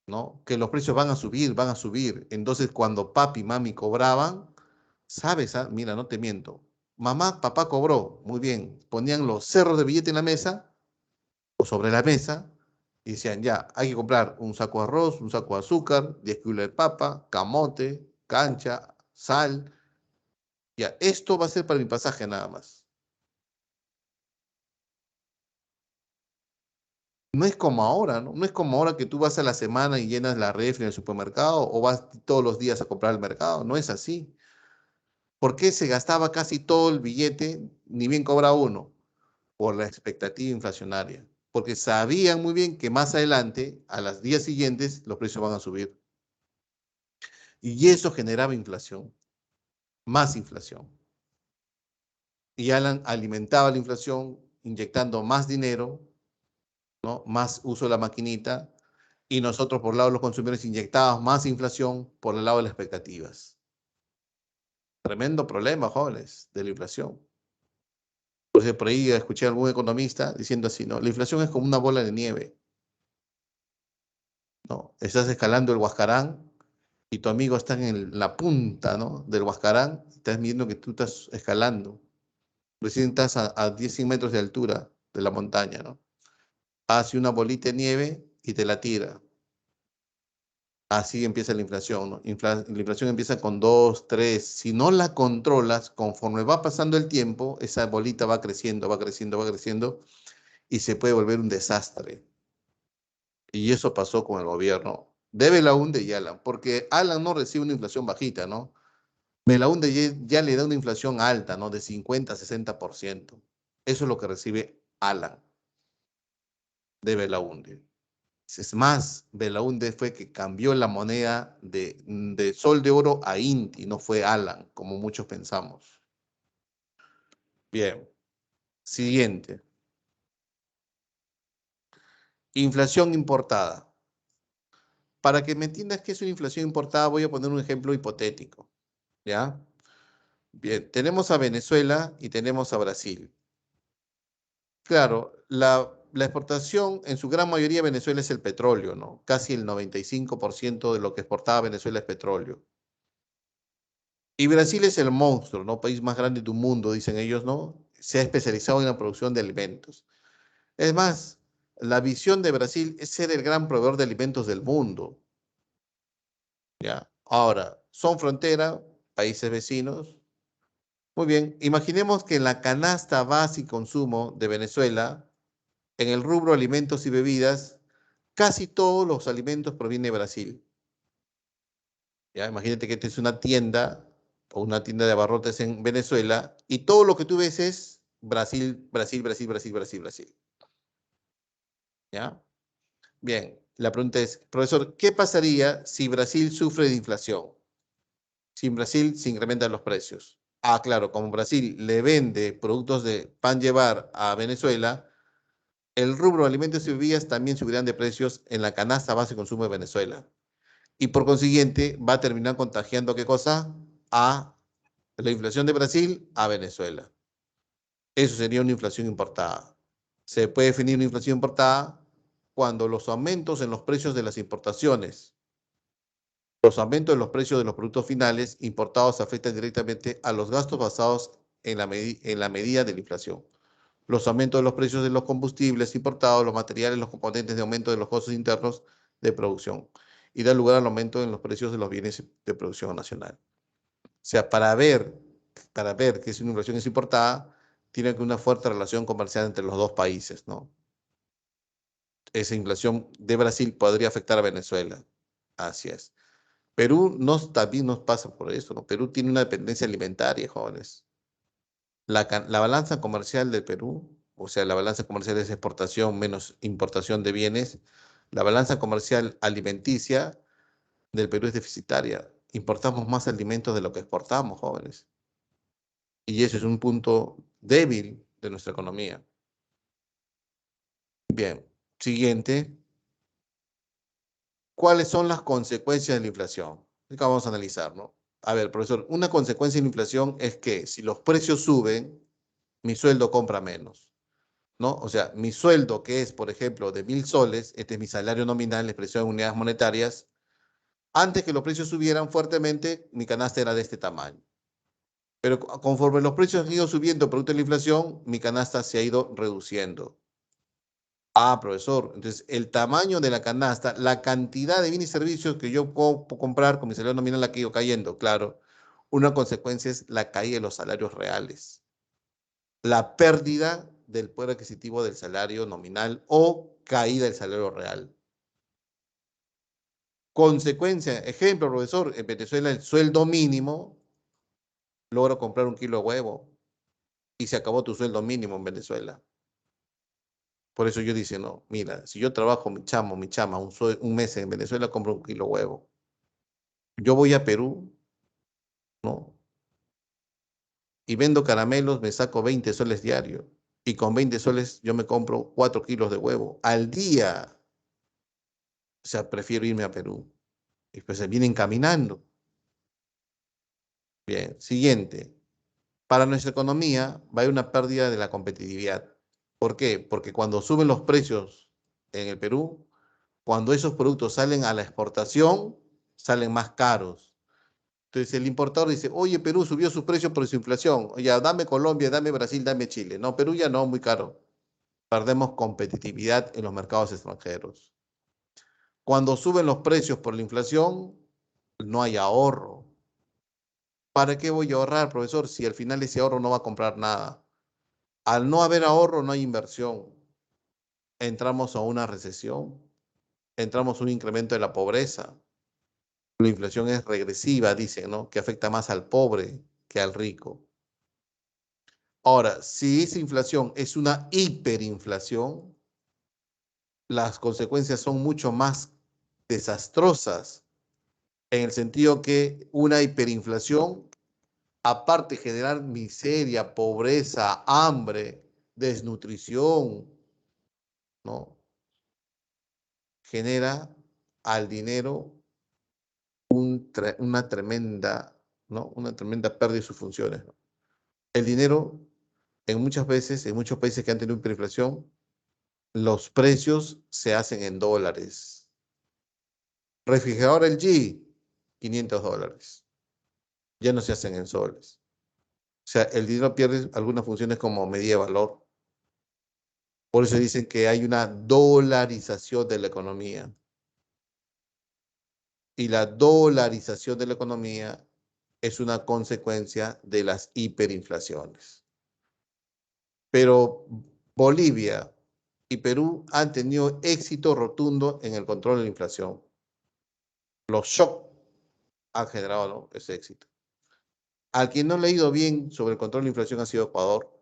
¿no? Que los precios van a subir, van a subir. Entonces, cuando papi y mami cobraban, ¿sabes? Ah? Mira, no te miento. Mamá, papá cobró, muy bien. Ponían los cerros de billete en la mesa o sobre la mesa y decían, ya, hay que comprar un saco de arroz, un saco de azúcar, 10 kilos de papa, camote, cancha, sal. Ya, esto va a ser para mi pasaje nada más. No es como ahora, ¿no? No es como ahora que tú vas a la semana y llenas la refri en el supermercado o vas todos los días a comprar al mercado. No es así. ¿Por qué se gastaba casi todo el billete, ni bien cobra uno? Por la expectativa inflacionaria. Porque sabían muy bien que más adelante, a los días siguientes, los precios van a subir. Y eso generaba inflación, más inflación. Y Alan alimentaba la inflación inyectando más dinero, ¿no? Más uso de la maquinita, y nosotros por el lado de los consumidores inyectábamos más inflación por el lado de las expectativas. Tremendo problema, jóvenes, de la inflación. Por ahí escuché a algún economista diciendo así, ¿no? La inflación es como una bola de nieve, ¿no? Estás escalando el Huascarán y tu amigo está en la punta, ¿no? Del Huascarán, estás viendo que tú estás escalando. Recién estás a 10, 100 metros de altura de la montaña, ¿no? Hace una bolita de nieve y te la tira. Así empieza la inflación, ¿no? La inflación empieza con 2, 3. Si no la controlas, conforme va pasando el tiempo, esa bolita va creciendo, va creciendo, va creciendo y se puede volver un desastre. Y eso pasó con el gobierno de Belaúnde y Alan, porque Alan no recibe una inflación bajita, ¿no? Belaúnde ya le da una inflación alta, ¿no? De 50 a 60%. Eso es lo que recibe Alan de Belaúnde. Es más, Belaúnde fue que cambió la moneda de sol de oro a Inti, no fue Alan, como muchos pensamos. Bien, siguiente. Inflación importada. Para que me entiendas qué es una inflación importada, voy a poner un ejemplo hipotético, ¿ya? Bien, tenemos a Venezuela y tenemos a Brasil. Claro, la exportación, en su gran mayoría, de Venezuela es el petróleo, ¿no? Casi el 95% de lo que exportaba Venezuela es petróleo. Y Brasil es el monstruo, ¿no? País más grande del mundo, dicen ellos, ¿no? Se ha especializado en la producción de alimentos. Es más, la visión de Brasil es ser el gran proveedor de alimentos del mundo, ¿ya? Ahora, son frontera, países vecinos. Muy bien, imaginemos que en la canasta base y consumo de Venezuela, en el rubro alimentos y bebidas, casi todos los alimentos provienen de Brasil. ¿Ya? Imagínate que tienes una tienda o una tienda de abarrotes en Venezuela y todo lo que tú ves es Brasil, Brasil, Brasil, Brasil, Brasil, Brasil. ¿Ya? Bien, la pregunta es, profesor, ¿qué pasaría si Brasil sufre de inflación? Si en Brasil se incrementan los precios. Ah, claro, como Brasil le vende productos de pan llevar a Venezuela, el rubro de alimentos y bebidas también subirán de precios en la canasta base de consumo de Venezuela. Y por consiguiente va a terminar contagiando, ¿qué cosa? A la inflación de Brasil a Venezuela. Eso sería una inflación importada. Se puede definir una inflación importada cuando los aumentos en los precios de las importaciones, los aumentos en los precios de los productos finales importados afectan directamente a los gastos basados en la medida de la inflación. Los aumentos de los precios de los combustibles importados, los materiales, los componentes de aumento de los costos internos de producción y da lugar al aumento en los precios de los bienes de producción nacional. O sea, para ver que esa inflación es importada, tiene que una fuerte relación comercial entre los dos países, ¿no? Esa inflación de Brasil podría afectar a Venezuela. Así es. Perú también nos pasa por eso, ¿no? Perú tiene una dependencia alimentaria, jóvenes. La balanza comercial del Perú, o sea, la balanza comercial es exportación menos importación de bienes, la balanza comercial alimenticia del Perú es deficitaria. Importamos más alimentos de lo que exportamos, jóvenes. Y ese es un punto débil de nuestra economía. Bien, siguiente. ¿Cuáles son las consecuencias de la inflación? Acá vamos a analizar, ¿no? A ver, profesor, una consecuencia de la inflación es que si los precios suben, mi sueldo compra menos, ¿no? O sea, mi sueldo, que es, por ejemplo, de 1.000 soles, este es mi salario nominal, expresión en unidades monetarias, antes que los precios subieran fuertemente, mi canasta era de este tamaño. Pero conforme los precios han ido subiendo producto de la inflación, mi canasta se ha ido reduciendo. Ah, profesor, entonces el tamaño de la canasta, la cantidad de bienes y servicios que yo puedo comprar con mi salario nominal ha ido cayendo, claro. Una consecuencia es la caída de los salarios reales, la pérdida del poder adquisitivo del salario nominal o caída del salario real. Consecuencia, ejemplo, profesor, en Venezuela el sueldo mínimo logra comprar 1 kilo de huevo y se acabó tu sueldo mínimo en Venezuela. Por eso yo dice, no, mira, si yo trabajo mi chama, un mes en Venezuela, compro 1 kilo de huevo. Yo voy a Perú, ¿no? Y vendo caramelos, me saco 20 soles diario. Y con 20 soles yo me compro 4 kilos de huevo al día. O sea, prefiero irme a Perú. Y pues se vienen caminando. Bien, siguiente. Para nuestra economía va a haber una pérdida de la competitividad. ¿Por qué? Porque cuando suben los precios en el Perú, cuando esos productos salen a la exportación, salen más caros. Entonces el importador dice, oye, Perú subió sus precios por su inflación. Oye, dame Colombia, dame Brasil, dame Chile. No, Perú ya no, muy caro. Perdemos competitividad en los mercados extranjeros. Cuando suben los precios por la inflación, no hay ahorro. ¿Para qué voy a ahorrar, profesor, si al final ese ahorro no va a comprar nada? Al no haber ahorro, no hay inversión. Entramos a una recesión, entramos a un incremento de la pobreza. La inflación es regresiva, dicen, ¿no? Que afecta más al pobre que al rico. Ahora, si esa inflación es una hiperinflación, las consecuencias son mucho más desastrosas, en el sentido que una hiperinflación, aparte de generar miseria, pobreza, hambre, desnutrición, ¿no? Genera al dinero una tremenda, ¿no? Una tremenda pérdida de sus funciones, ¿no? El dinero, en muchas veces, en muchos países que han tenido hiperinflación, los precios se hacen en dólares. Refrigerador LG, $500. Ya no se hacen en soles. O sea, el dinero pierde algunas funciones como medida de valor. Por eso dicen que hay una dolarización de la economía. Y la dolarización de la economía es una consecuencia de las hiperinflaciones. Pero Bolivia y Perú han tenido éxito rotundo en el control de la inflación. Los shocks han generado, ¿no?, ese éxito. Al que no le ha ido bien sobre el control de la inflación ha sido Ecuador,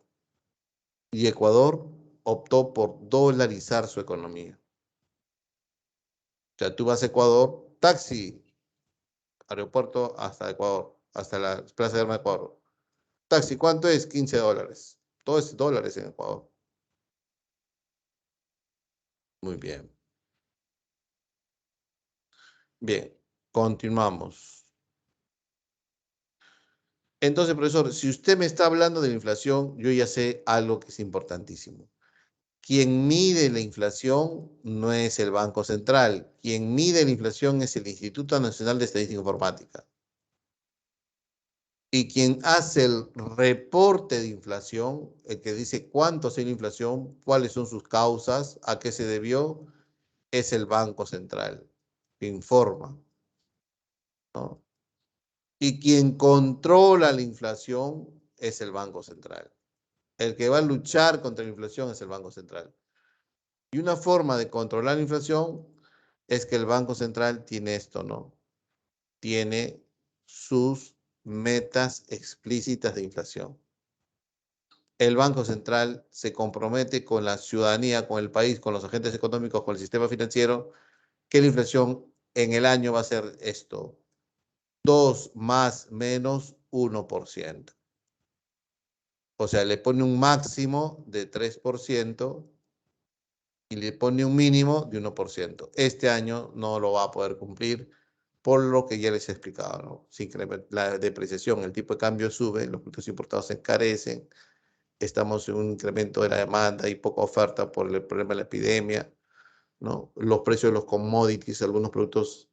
y Ecuador optó por dolarizar su economía. O sea, tú vas a Ecuador, taxi, aeropuerto hasta Ecuador, hasta la Plaza de Armas de Ecuador. Taxi, ¿cuánto es? $15. Todo es dólares en Ecuador. Muy bien. Bien, continuamos. Entonces, profesor, si usted me está hablando de la inflación, yo ya sé algo que es importantísimo. Quien mide la inflación no es el Banco Central. Quien mide la inflación es el Instituto Nacional de Estadística e Informática. Y quien hace el reporte de inflación, el que dice cuánto es la inflación, cuáles son sus causas, a qué se debió, es el Banco Central, que informa, ¿no? Y quien controla la inflación es el Banco Central. El que va a luchar contra la inflación es el Banco Central. Y una forma de controlar la inflación es que el Banco Central tiene esto, ¿no? Tiene sus metas explícitas de inflación. El Banco Central se compromete con la ciudadanía, con el país, con los agentes económicos, con el sistema financiero, que la inflación en el año va a ser esto, 2 más menos 1%. O sea, le pone un máximo de 3% y le pone un mínimo de 1%. Este año no lo va a poder cumplir por lo que ya les he explicado, ¿no? La depreciación, el tipo de cambio sube, los productos importados se encarecen, estamos en un incremento de la demanda y poca oferta por el problema de la epidemia, ¿no? Los precios de los commodities, algunos productos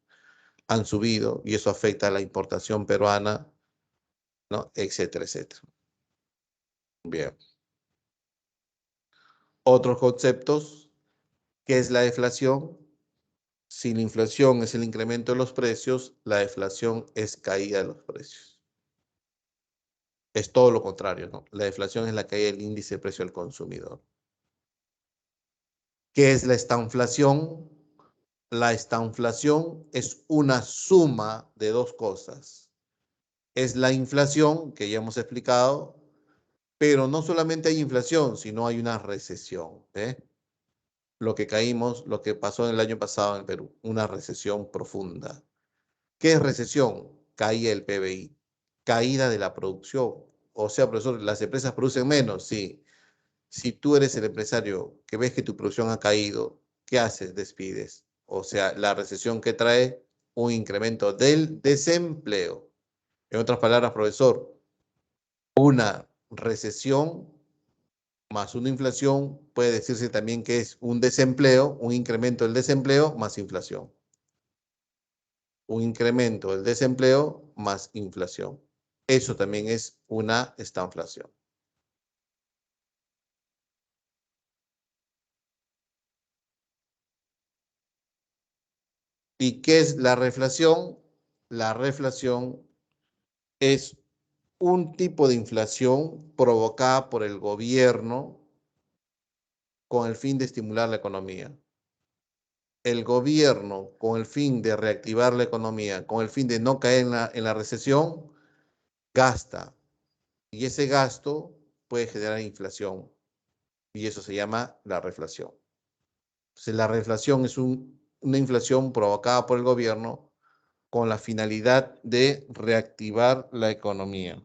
han subido y eso afecta a la importación peruana, ¿no? Etcétera, etcétera. Bien. Otros conceptos, ¿qué es la deflación? Si la inflación es el incremento de los precios, la deflación es caída de los precios. Es todo lo contrario, ¿no? La deflación es la caída del índice de precio al consumidor. ¿Qué es la estanflación? La estanflación es una suma de dos cosas. Es la inflación, que ya hemos explicado, pero no solamente hay inflación, sino hay una recesión, ¿eh? Lo que caímos, lo que pasó el año pasado en el Perú, una recesión profunda. ¿Qué es recesión? Caída del PBI, caída de la producción. O sea, profesor, las empresas producen menos, sí. Si tú eres el empresario que ves que tu producción ha caído, ¿qué haces? Despides. O sea, la recesión que trae un incremento del desempleo. En otras palabras, profesor, una recesión más una inflación puede decirse también que es un desempleo, un incremento del desempleo más inflación. Un incremento del desempleo más inflación. Eso también es una estanflación. ¿Y qué es la reflación? La reflación es un tipo de inflación provocada por el gobierno con el fin de estimular la economía. El gobierno, con el fin de reactivar la economía, con el fin de no caer en la recesión, gasta. Y ese gasto puede generar inflación. Y eso se llama la reflación. Entonces, la reflación es una inflación provocada por el gobierno con la finalidad de reactivar la economía.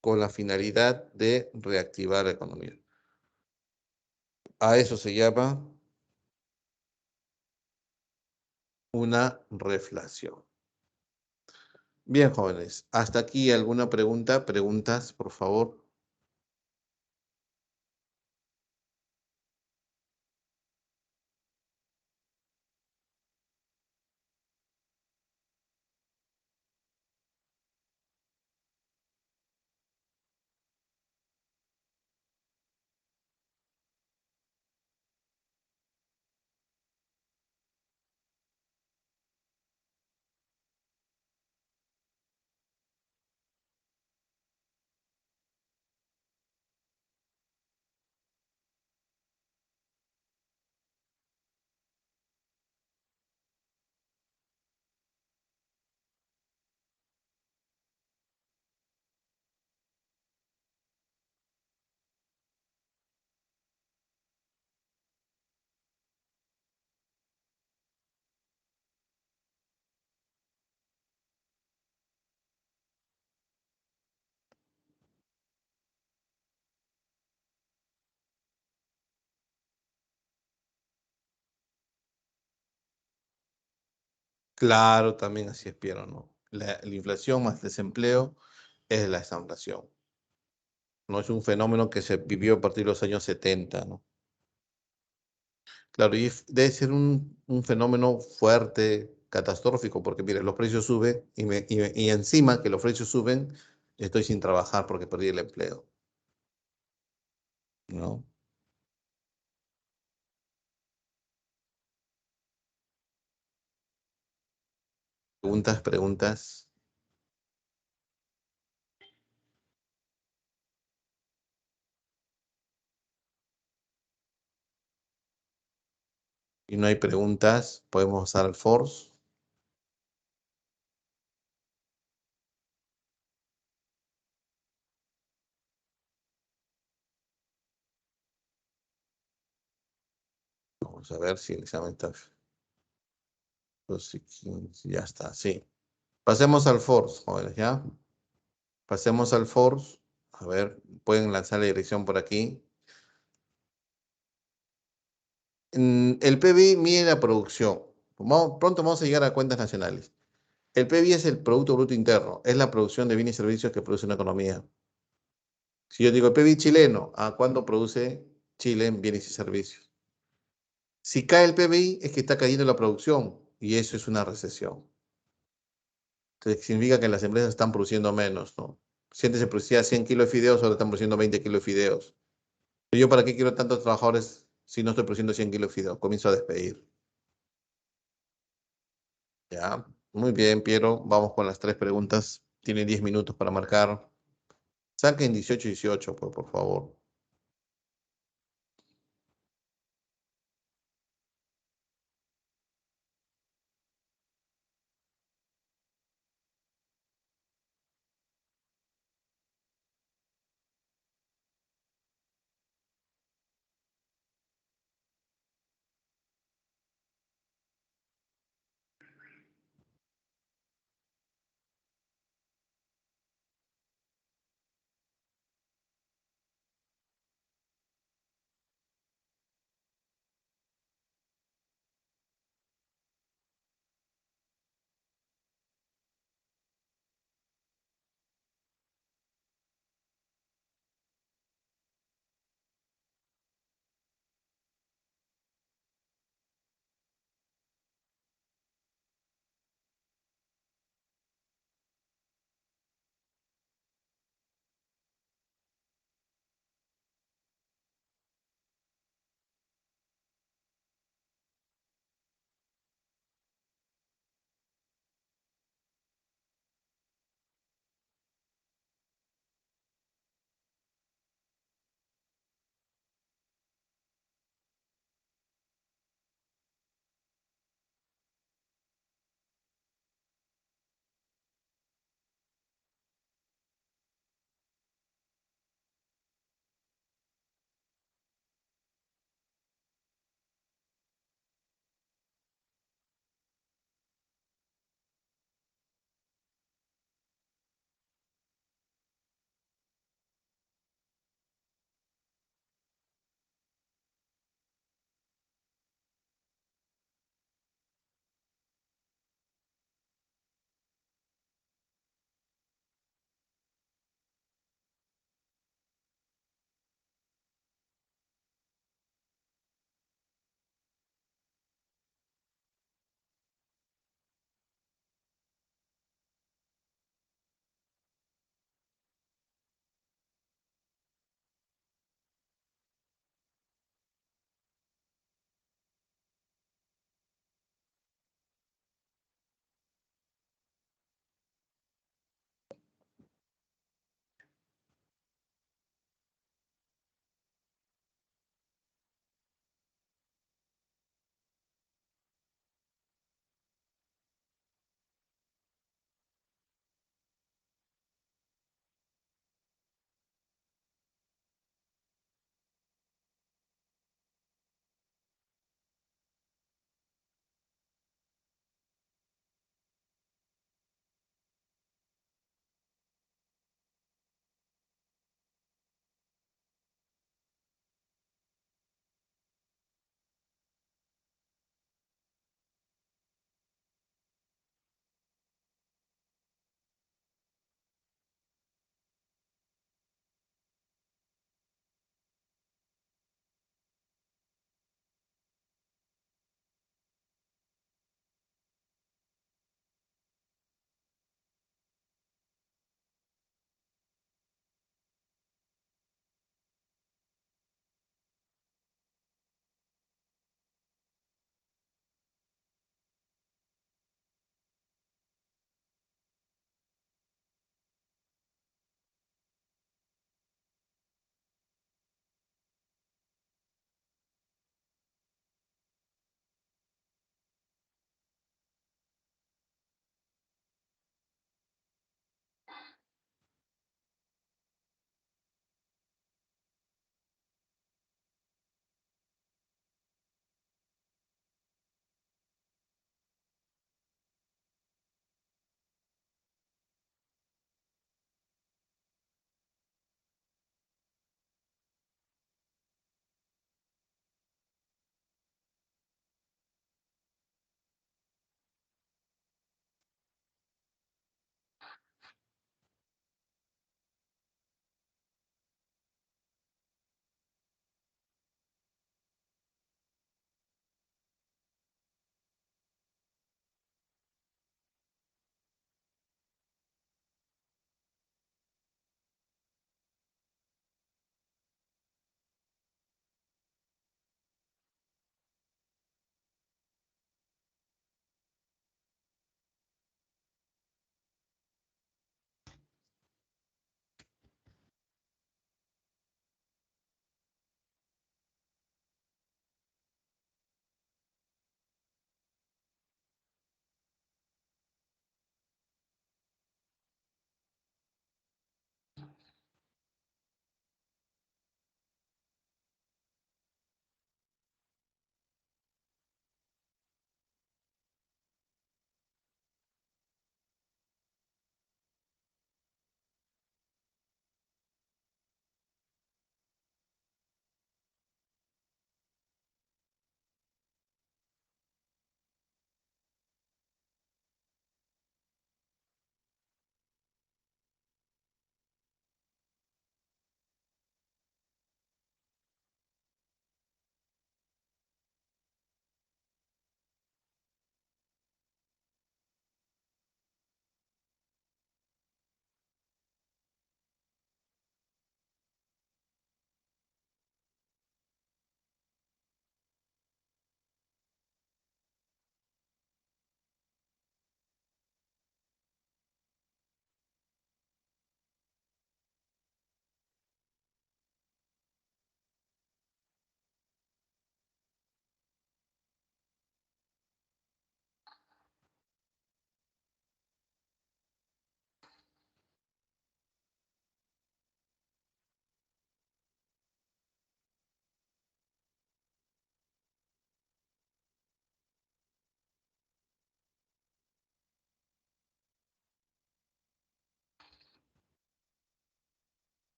Con la finalidad de reactivar la economía. A eso se llama una reflación. Bien, jóvenes, hasta aquí alguna pregunta. Preguntas, por favor. Claro, también así es, Piero, ¿no? La inflación más desempleo es la estanflación. No es un fenómeno que se vivió a partir de los años 70, ¿no? Claro, y debe ser un fenómeno fuerte, catastrófico, porque mire, los precios suben y encima que los precios suben, estoy sin trabajar porque perdí el empleo, ¿no? Preguntas, preguntas. Y no hay preguntas, podemos pasar al force. Vamos a ver si el examen está. Pues sí, sí, ya está, sí. Pasemos al force, jóvenes, ¿ya? Pasemos al force. A ver, pueden lanzar la dirección por aquí. El PBI mide la producción. Pronto vamos a llegar a cuentas nacionales. El PBI es el Producto Bruto Interno, es la producción de bienes y servicios que produce una economía. Si yo digo el PBI chileno, ¿a cuánto produce Chile en bienes y servicios? Si cae el PBI es que está cayendo la producción y eso es una recesión. Entonces significa que las empresas están produciendo menos, ¿no? Si antes se producía 100 kilos de fideos, ahora están produciendo 20 kilos de fideos. ¿Yo para qué quiero tantos trabajadores si no estoy produciendo 100 kilos de fideos? Comienzo a despedir. Ya, muy bien, Piero. Vamos con las tres preguntas. Tiene 10 minutos para marcar. Saquen 18 y 18, por favor.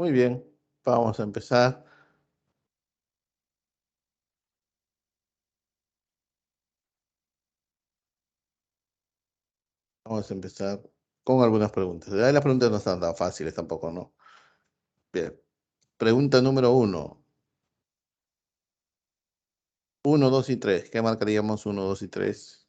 Muy bien, vamos a empezar. Vamos a empezar con algunas preguntas. Las preguntas no están tan fáciles tampoco, ¿no? Bien. Pregunta número uno. Uno, 2 y 3. ¿Qué marcaríamos uno, 2 y 3?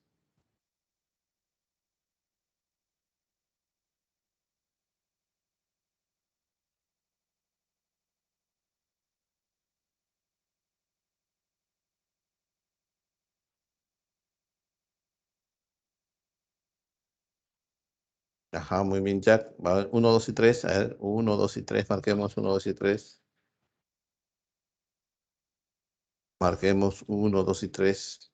Ajá, muy bien, Jack. Va, 1, 2 y 3. A ver, uno, 2 y 3. Marquemos uno, 2 y 3. Marquemos uno, 2 y 3.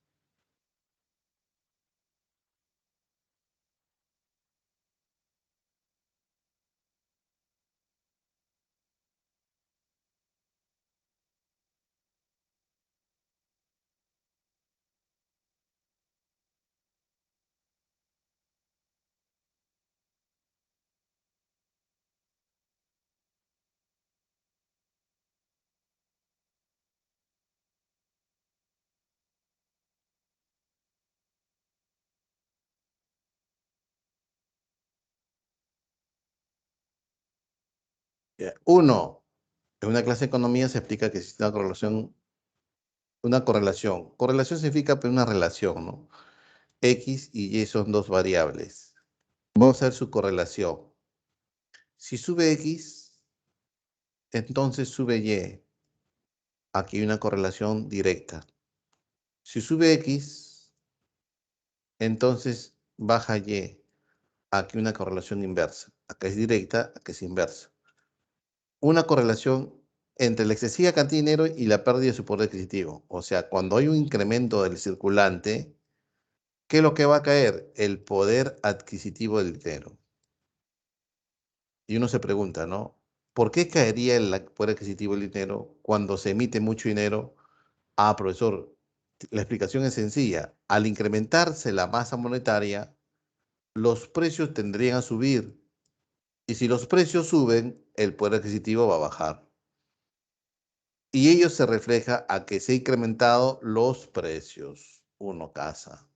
Uno, en una clase de economía se explica que existe una correlación. Una correlación. Correlación significa pues, una relación, ¿no? X y Y son dos variables. Vamos a ver su correlación. Si sube X, entonces sube Y. Aquí hay una correlación directa. Si sube X, entonces baja Y. Aquí una correlación inversa. Acá es directa, acá es inversa. Una correlación entre la excesiva cantidad de dinero y la pérdida de su poder adquisitivo. O sea, cuando hay un incremento del circulante, ¿qué es lo que va a caer? El poder adquisitivo del dinero. Y uno se pregunta, ¿no? ¿Por qué caería el poder adquisitivo del dinero cuando se emite mucho dinero? Ah, profesor, la explicación es sencilla. Al incrementarse la masa monetaria, los precios tendrían a subir. Y si los precios suben, el poder adquisitivo va a bajar. Y ello se refleja a que se han incrementado los precios. Uno, casa.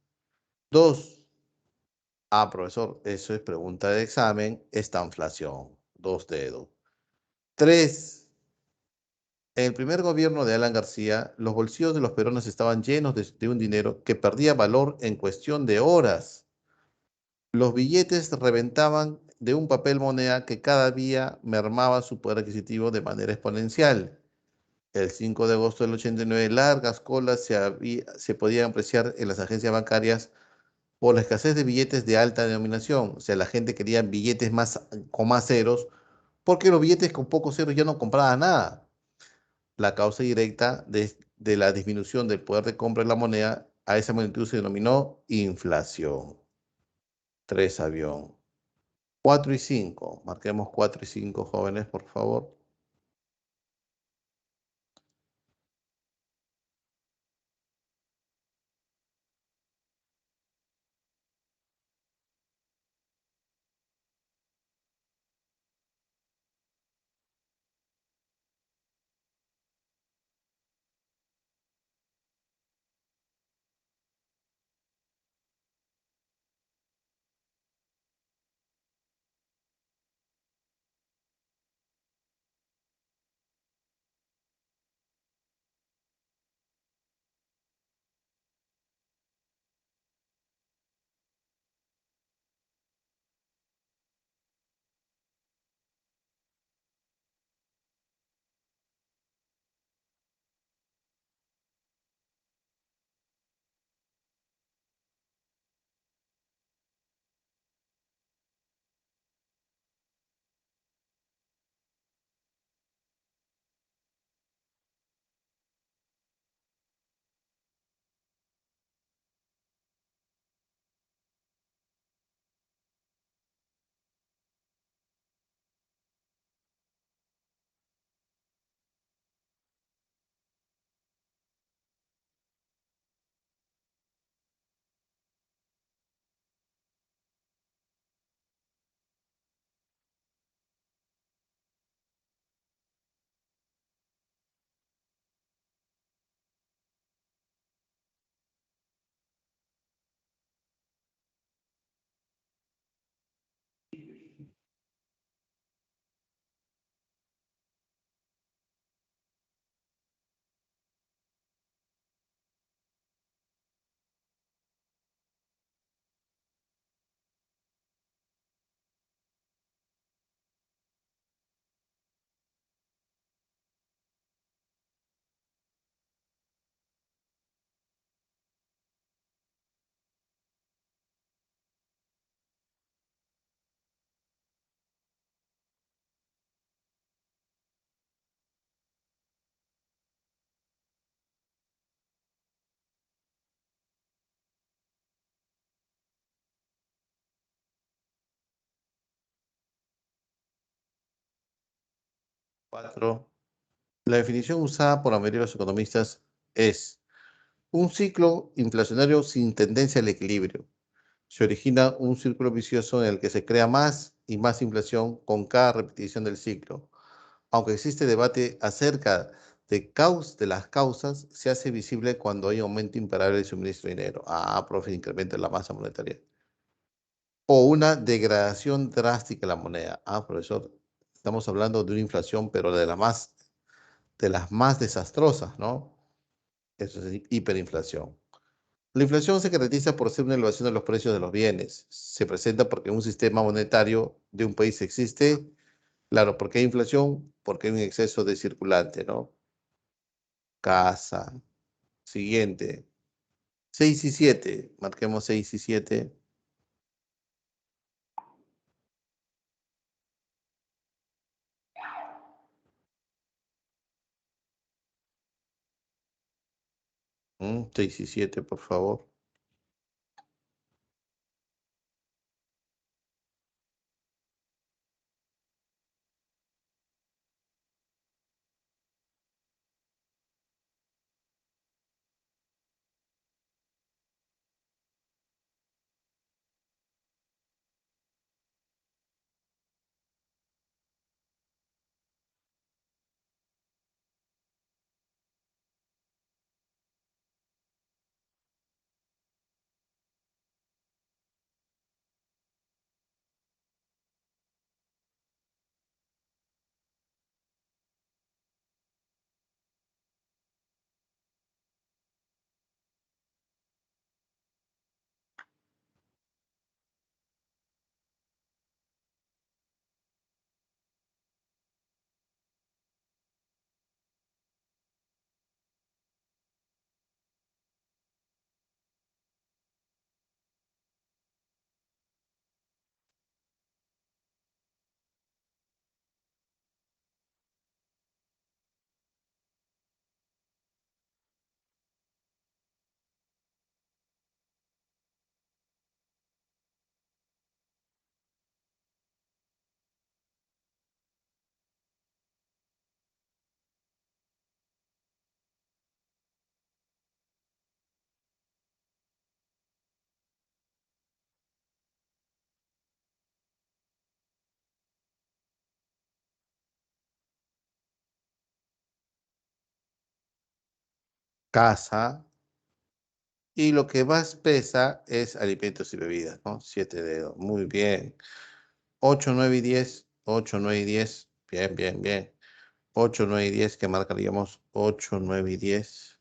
Dos, ah, profesor, eso es pregunta de examen, esta inflación. Dos dedos. Tres, en el primer gobierno de Alan García, los bolsillos de los peruanos estaban llenos de un dinero que perdía valor en cuestión de horas. Los billetes reventaban de un papel moneda que cada día mermaba su poder adquisitivo de manera exponencial. El 5 de agosto del 89, largas colas se podían apreciar en las agencias bancarias por la escasez de billetes de alta denominación. O sea, la gente quería billetes con más ceros, porque los billetes con pocos ceros ya no compraban nada. La causa directa de la disminución del poder de compra de la moneda a esa magnitud se denominó inflación. 3 avión. 4 y 5. Marquemos 4 y 5, jóvenes, por favor. 4. La definición usada por la mayoría de los economistas es un ciclo inflacionario sin tendencia al equilibrio. Se origina un círculo vicioso en el que se crea más y más inflación con cada repetición del ciclo. Aunque existe debate acerca de las causas, se hace visible cuando hay aumento imparable del suministro de dinero. Profe, incrementa la masa monetaria. O una degradación drástica de la moneda. Profesor, estamos hablando de una inflación, pero de las más desastrosas, ¿no? Eso es hiperinflación. La inflación se caracteriza por ser una elevación de los precios de los bienes. Se presenta porque un sistema monetario de un país existe. Claro, ¿por qué hay inflación? Porque hay un exceso de circulante, ¿no? Casa. Siguiente. 6 y 7. Marquemos 6 y 7. 6 y 7, por favor. Casa. Y lo que más pesa es alimentos y bebidas, ¿no? 7 dedos. Muy bien. 8, 9 y 10. 8, 9 y 10. Bien, bien, bien. 8, 9 y 10. ¿Qué marcaríamos? 8, 9 y 10.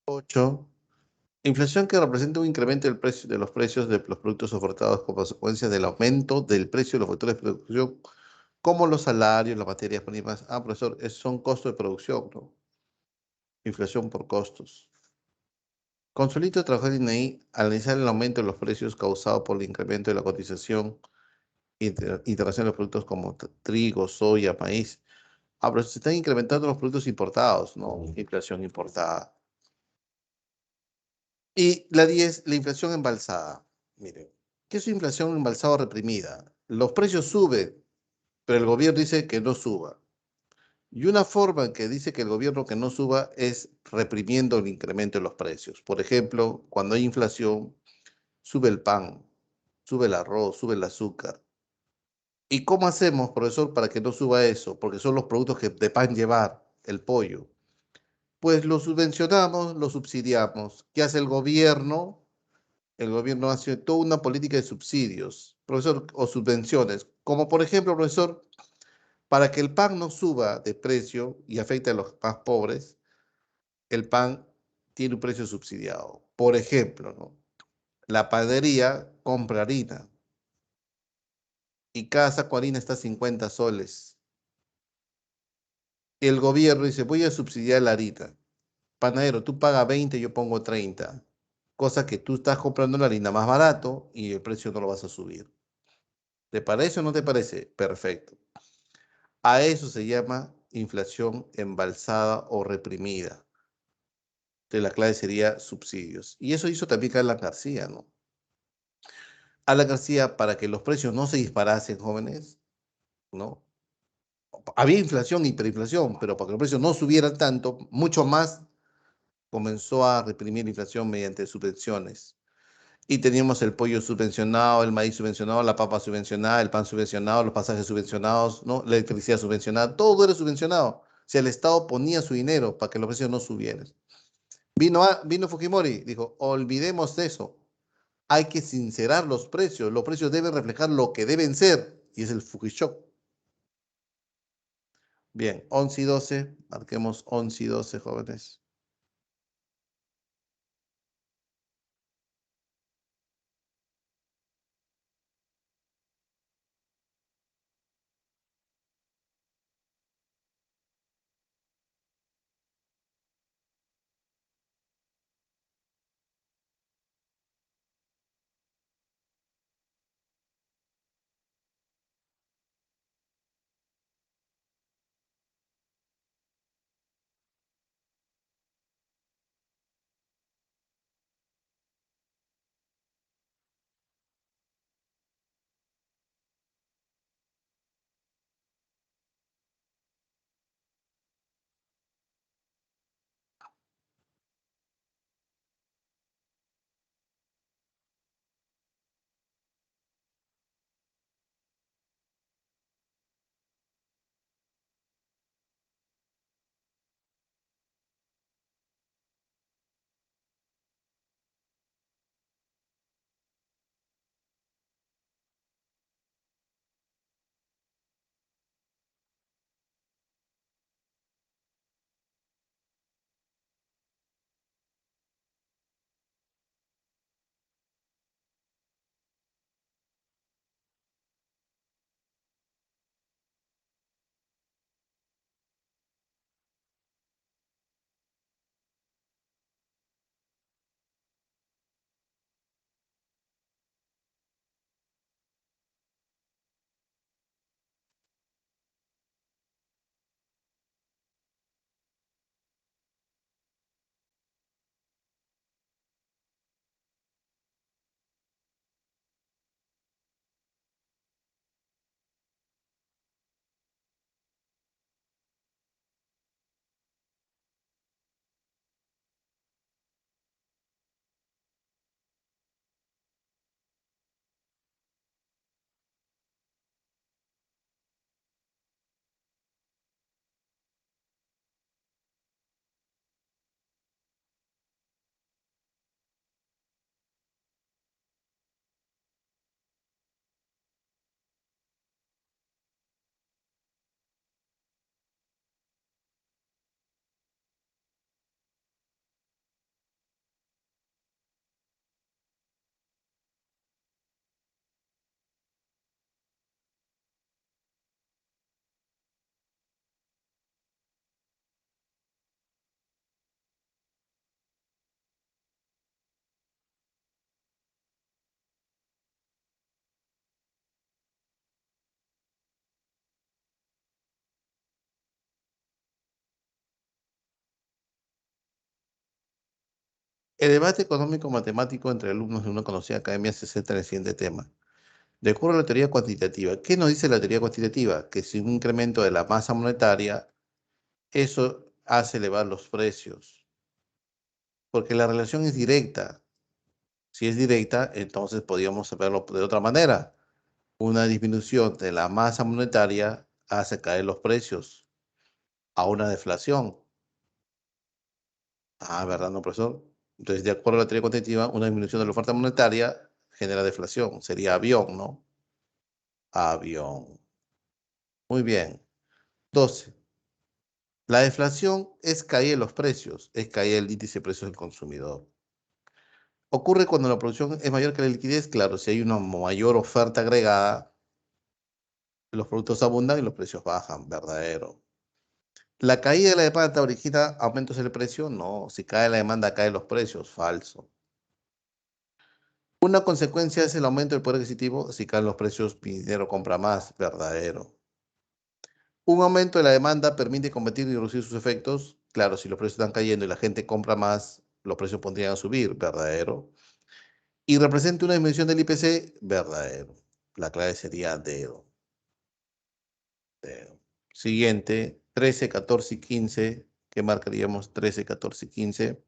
8. Inflación que representa un incremento del precio de los precios de los productos ofertados como consecuencia del aumento del precio de los factores de producción, como los salarios, las materias primas. Ah, profesor, son costos de producción, ¿no? Inflación por costos. Consuelito trabajó en INEI al analizar el aumento de los precios causado por el incremento de la cotización internacional de los productos como trigo, soya, maíz. Ah, pero se están incrementando los productos importados, ¿no? Inflación importada. Y la 10, la inflación embalsada. Miren, ¿qué es inflación embalsada o reprimida? Los precios suben, pero el gobierno dice que no suba. Y una forma en que dice que el gobierno que no suba es reprimiendo el incremento de los precios. Por ejemplo, cuando hay inflación, sube el pan, sube el arroz, sube el azúcar. ¿Y cómo hacemos, profesor, para que no suba eso? Porque son los productos que de pan llevar, el pollo. Pues lo subvencionamos, lo subsidiamos. ¿Qué hace el gobierno? El gobierno hace toda una política de subsidios, profesor, o subvenciones. Como por ejemplo, profesor, para que el pan no suba de precio y afecte a los más pobres, el pan tiene un precio subsidiado. Por ejemplo, ¿no? La panadería compra harina y cada saco de harina está a 50 soles. El gobierno dice, voy a subsidiar la harina. Panadero, tú pagas 20, yo pongo 30. Cosa que tú estás comprando la harina más barato y el precio no lo vas a subir. ¿Te parece o no te parece? Perfecto. A eso se llama inflación embalsada o reprimida. De la clave sería subsidios. Y eso hizo también Alan García, ¿no? Alan García, para que los precios no se disparasen, jóvenes, ¿no? Había inflación, hiperinflación, pero para que los precios no subieran tanto, mucho más, comenzó a reprimir la inflación mediante subvenciones. Y teníamos el pollo subvencionado, el maíz subvencionado, la papa subvencionada, el pan subvencionado, los pasajes subvencionados, ¿no? La electricidad subvencionada, todo era subvencionado. O sea, el Estado ponía su dinero para que los precios no subieran. Vino Fujimori, dijo, olvidemos eso. Hay que sincerar los precios deben reflejar lo que deben ser, y es el Fujishock. Bien, 11 y 12, marquemos 11 y 12, jóvenes. El debate económico-matemático entre alumnos de una conocida academia se centra en el siguiente tema. De acuerdo a la teoría cuantitativa, ¿qué nos dice la teoría cuantitativa? Que si un incremento de la masa monetaria, eso hace elevar los precios, porque la relación es directa. Si es directa, entonces podríamos saberlo de otra manera. Una disminución de la masa monetaria hace caer los precios a una deflación. Ah, ¿verdad, no, profesor? Entonces, de acuerdo a la teoría cuantitativa, una disminución de la oferta monetaria genera deflación. Sería avión, ¿no? Avión. Muy bien. 12. La deflación es caída de los precios, es caída del índice de precios del consumidor. Ocurre cuando la producción es mayor que la liquidez. Claro, si hay una mayor oferta agregada, los productos abundan y los precios bajan. Verdadero. ¿La caída de la demanda origina aumentos en el precio? No. Si cae la demanda, caen los precios. Falso. Una consecuencia es el aumento del poder adquisitivo. Si caen los precios, mi dinero compra más. Verdadero. Un aumento de la demanda permite combatir y reducir sus efectos. Claro, si los precios están cayendo y la gente compra más, los precios podrían subir. Verdadero. Y representa una disminución del IPC. Verdadero. La clave sería dedo. Dedo. Siguiente, 13, 14 y 15. ¿Qué marcaríamos? 13, 14 y 15.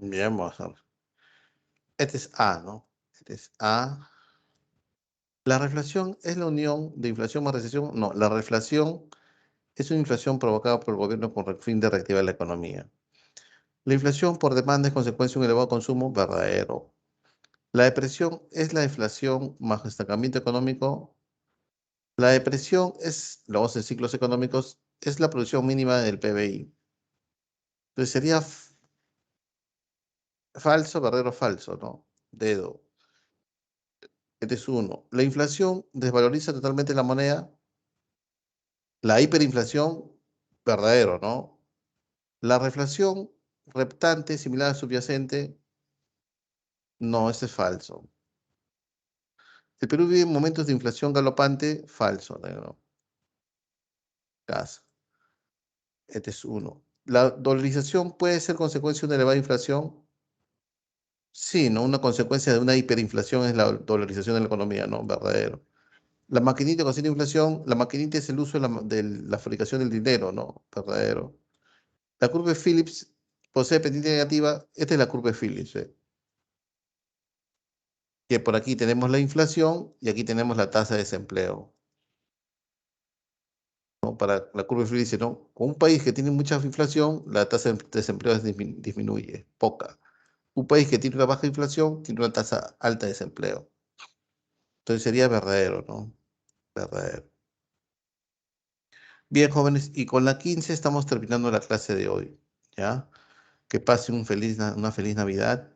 Bien, vamos a ver. Este es A, ¿no? Este es A. ¿La reflación es la unión de inflación más recesión? No, la reflación es una inflación provocada por el gobierno con el fin de reactivar la economía. La inflación por demanda es consecuencia de un elevado consumo, verdadero. La depresión es la deflación más estancamiento económico. La depresión es, luego en ciclos económicos, es la producción mínima del PBI. Entonces sería falso, verdadero, falso, ¿no? Dedo. Este es uno. La inflación desvaloriza totalmente la moneda. La hiperinflación, verdadero, ¿no? La reflación reptante, similar a subyacente, no, este es falso. El Perú vive momentos de inflación galopante, falso, negro. Gas. Este es uno. ¿La dolarización puede ser consecuencia de una elevada inflación? Sí, ¿no? Una consecuencia de una hiperinflación es la dolarización de la economía, ¿no? Verdadero. La maquinita consigue inflación, la maquinita es el uso de la fabricación del dinero, ¿no? Verdadero. La curva de Phillips posee pendiente negativa, esta es la curva de Phillips, ¿eh? Que por aquí tenemos la inflación y aquí tenemos la tasa de desempleo. ¿No? Para la curva de Phillips dice, ¿no? Con un país que tiene mucha inflación, la tasa de desempleo disminuye, poca. Un país que tiene una baja inflación tiene una tasa alta de desempleo. Entonces sería verdadero, ¿no? Verdadero. Bien, jóvenes, y con la 15 estamos terminando la clase de hoy, ¿ya? Que pasen una feliz Navidad